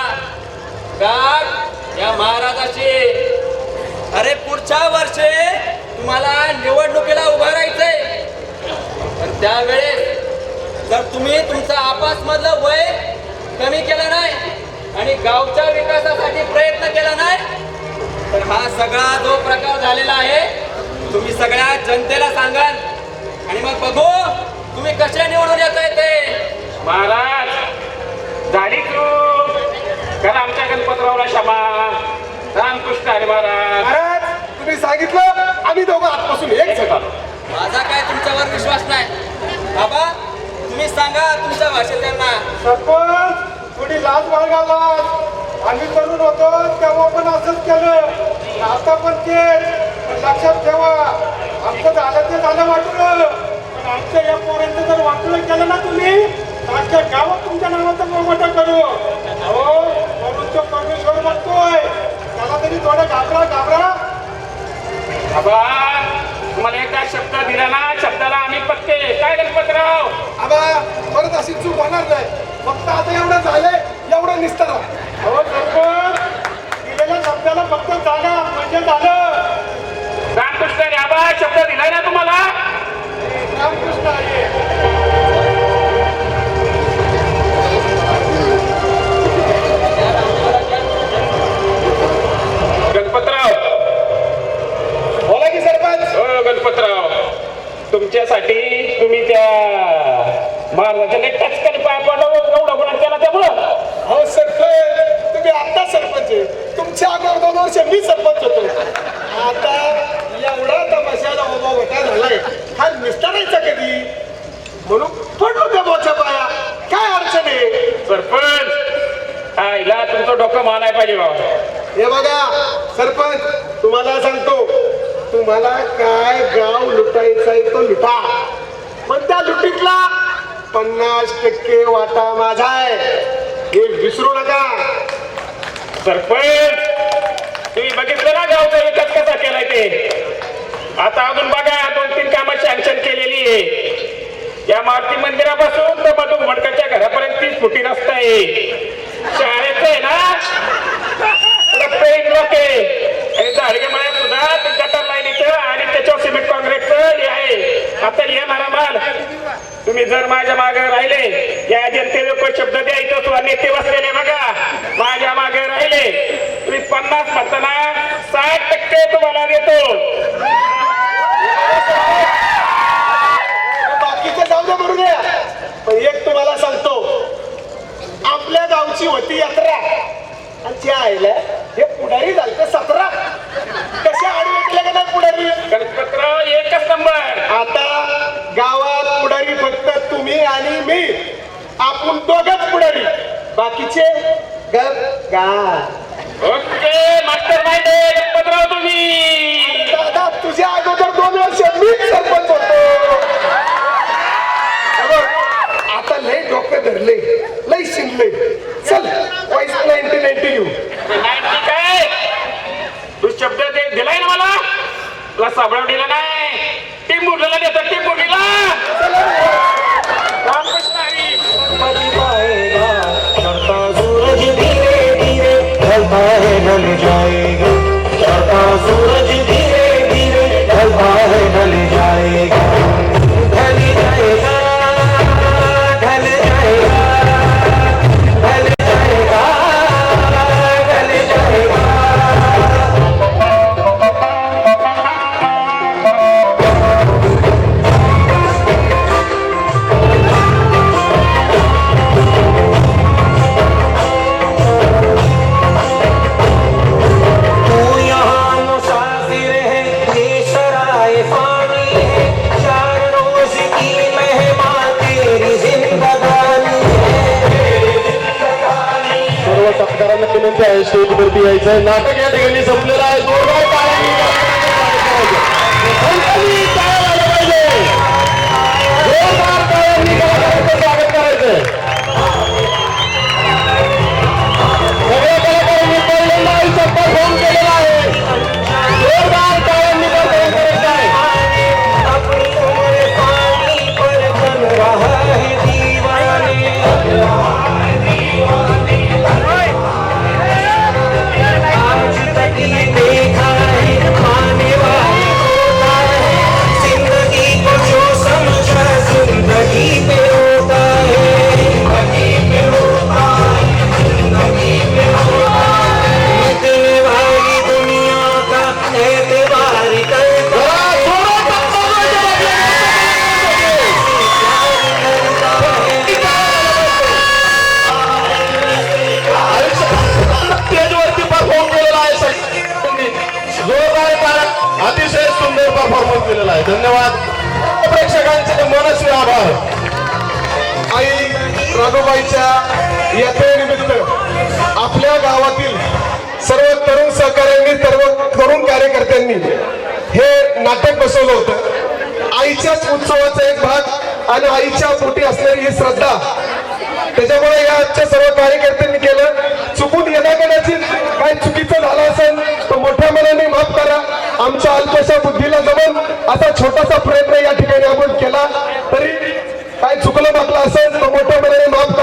गाठ या महाराजाची. अरे पुढच्या वर्षी तुम्हाला निवडणुकीला उभं राहायचंय. पण त्यावेळेस जर तुम्ही तुमचं आपसमधलं वय कमी केलं नाही आणि गावच्या विकासासाठी प्रयत्न केला नाही तर हा सगळा जो प्रकार झालेला आहे तुम्ही सगळ्या जनतेला सांगाल. आणि मग बघू तुम्ही कसे निवडून येताय ते. महाराज झाली चूक. करा आमच्या गणपतरावला क्षमा. रामकृष्ण हरी महाराज. महाराज तुम्ही सांगितलं, आम्ही दोघं आजपासून एक झालो. माझा काय तुमच्यावर विश्वास नाही. बाबा तुम्ही सांगा तुमच्या भाषेत त्यांना. सरपंच थोडी लाज बाळगाला. आम्ही तरुण होतो तेव्हा पण असंच केलं. आता पण ते. पण लक्षात ठेवा, आमचं झालं ते झालं वाटलं. पण आमच्या या पोरांचं जर वाटलं केलं ना तुम्ही, आजच्या गावात तुमच्या नावाचं मोठं करू. हो म्हणून तो परमेश्वर बघतोय. त्याला तरी थोडं घाबरा. आबा तुम्हाला एकदा शब्द दिला ना, शब्दाला आम्ही पक्के. काय गणपतराव? आबा परत अशी चूक होणार नाही. फक्त आता एवढं झालंय, एवढं निस्तार. हो सरपंच, दिलेल्या शब्दाला फक्त जागा म्हणजे झालं. रामकृष्ण हरी. आबा शब्द दिलाय ना तुम्हाला. रामकृष्ण आहे. गणपतराव. बोला की सरपंच. हो गणपतराव, तुमच्यासाठी तुम्ही त्या महाराजाच्या टचकन पाय पडलो एवढं गुन्हा केला त्यामुळं. हो सरपंच, तुम्ही आता सरपंच आहे. तुमच्या अगोदर 2 वर्ष मी सरपंच होतो. आता एवढा तमाशाला उभा होता झालाय, हा निस्तारायचा कधी? म्हणून पडलो त्या बोच्या पाया. काय अडचण आहे? सरपंच आईला तुमचं डोकं मानाय पाहिजे बाबा. हे बघा सरपंच, तुम्हाला सांगतो, तुम्हाला काय गाव लुटायचा आहे तो लुटा. पण त्या लुटीतला 50% वाटा माझा आहे, हे विसरू नका. सरपंच तुम्ही बघितलं ना गावचा विकास कसा केलाय ते. आता अजून बघा 2-3 कामं सँक्शन केलेली आहे. या मारुती मंदिरापासून तर मधू मडकाच्या घरापर्यंत 30 फुटी रस्ता आहे. शाळेचं आहे ना पेन ब्लॉक आहे आणि झाडगे मळ्यात सुद्धा गटर लाईनीचं आणि त्याच्यावर सिमेंट काँक्रीटचं हे आहे. आता येणारा माल तुम्ही जर माझ्या मागे राहिले, या जनतेला कोण शब्द द्यायचं सुद्धा नेते बसलेले बघा माझ्या मागे राहिले, तुम्ही 50 म्हणताना 60% तुम्हाला देतो. बाकीचं जाऊ द्या म्हणू द्या, पण एक तुम्हाला सांगतो, आपल्या गावची होती यात्रा आणि त्या आईला हे पुढारी झालं 17. कशा आडवे केले का नाही पुढारी? गणपतराव एकच नंबर. आता गावात पुढारी फक्त तुम्ही आणि मी, आपण दोघच पुढारी, बाकीचे गप गा. ओके मास्टर माइंड गणपतराव तुम्ही. दादा तुझ्या अगोदर 2 वर्ष मीच सरपंच होतो. आता लय डोकं धरले, लय शिंदले. चल वाईस 1990 घेऊ. 90 काय तू शब्द दिलाय ना मला, तुला साबळाव दिला नाही. टीम मुरलेला देतात, टीम मुरलीला. रामकृष्ण हरी. सूरज धीरे धीरे ढलता है ढल जाएगा, चढ़ता सूरज धीरे धीरे ढलता है ढल जाएगा, ढल जाएगा, ढल जाएगा, ढल जाएगा, ढल जाएगा. तू यहाँ मुसाफिर है, ये सराय पानी है, 4 रोज की मेहमान तेरी जिंदगानी है. सर्व टपकारांना विनंती आहे स्टेजवरती यायचं. नाटक या ठिकाणी संपलेलं आहे. जोरदार टाळ्यांनी स्वागत करायचं. सगळ्या कलाकारांनी पहिल्यांदा आयुष्यात परफॉर्म केलेला आहे. जोरदार टाळ्यांनी करायचं आहे. अपनी उम्र पानी पर बन रहा है दीवाने. आज तक ये देखा है आने वाला होता है, जिंदगी को जो समझा जिंदगी पे होता है, जिंदगी पे होता है, जिंदगी पे होता है. मिटने वाली दुनिया का एतबार करता स्टेजवरती परफॉर्म केलेला आहे. सगळ्यांनी जोरदार टाळ्या. अतिशय सुंदर परफॉर्मन्स केलेला आहे. धन्यवाद प्रेक्षकांचे मनस्वी आभार. आई राघोबाईच्या यात्रेनिमित्त आपल्या गावातील सर्व तरुण सहकाऱ्यांनी, सर्व तरुण कार्यकर्त्यांनी हे नाटक बसवलं होतं. आईच्याच उत्सवाचा एक भाग आणि आईच्या पोटी असलेली ही श्रद्धा, त्याच्यामुळे या आजच्या सर्व कार्यकर्त्यांनी केलं. चुकून येण्याची काय चुकीचं झालं असेल तर मोठ्या मनाने माफ करा. आमच्या अल्पशा बुद्धीला जमन असा छोटासा प्रयत्न या ठिकाणी आपण केला, तरी काय चुकलं वाटलं असेल तर मोठ्या मनाने माफ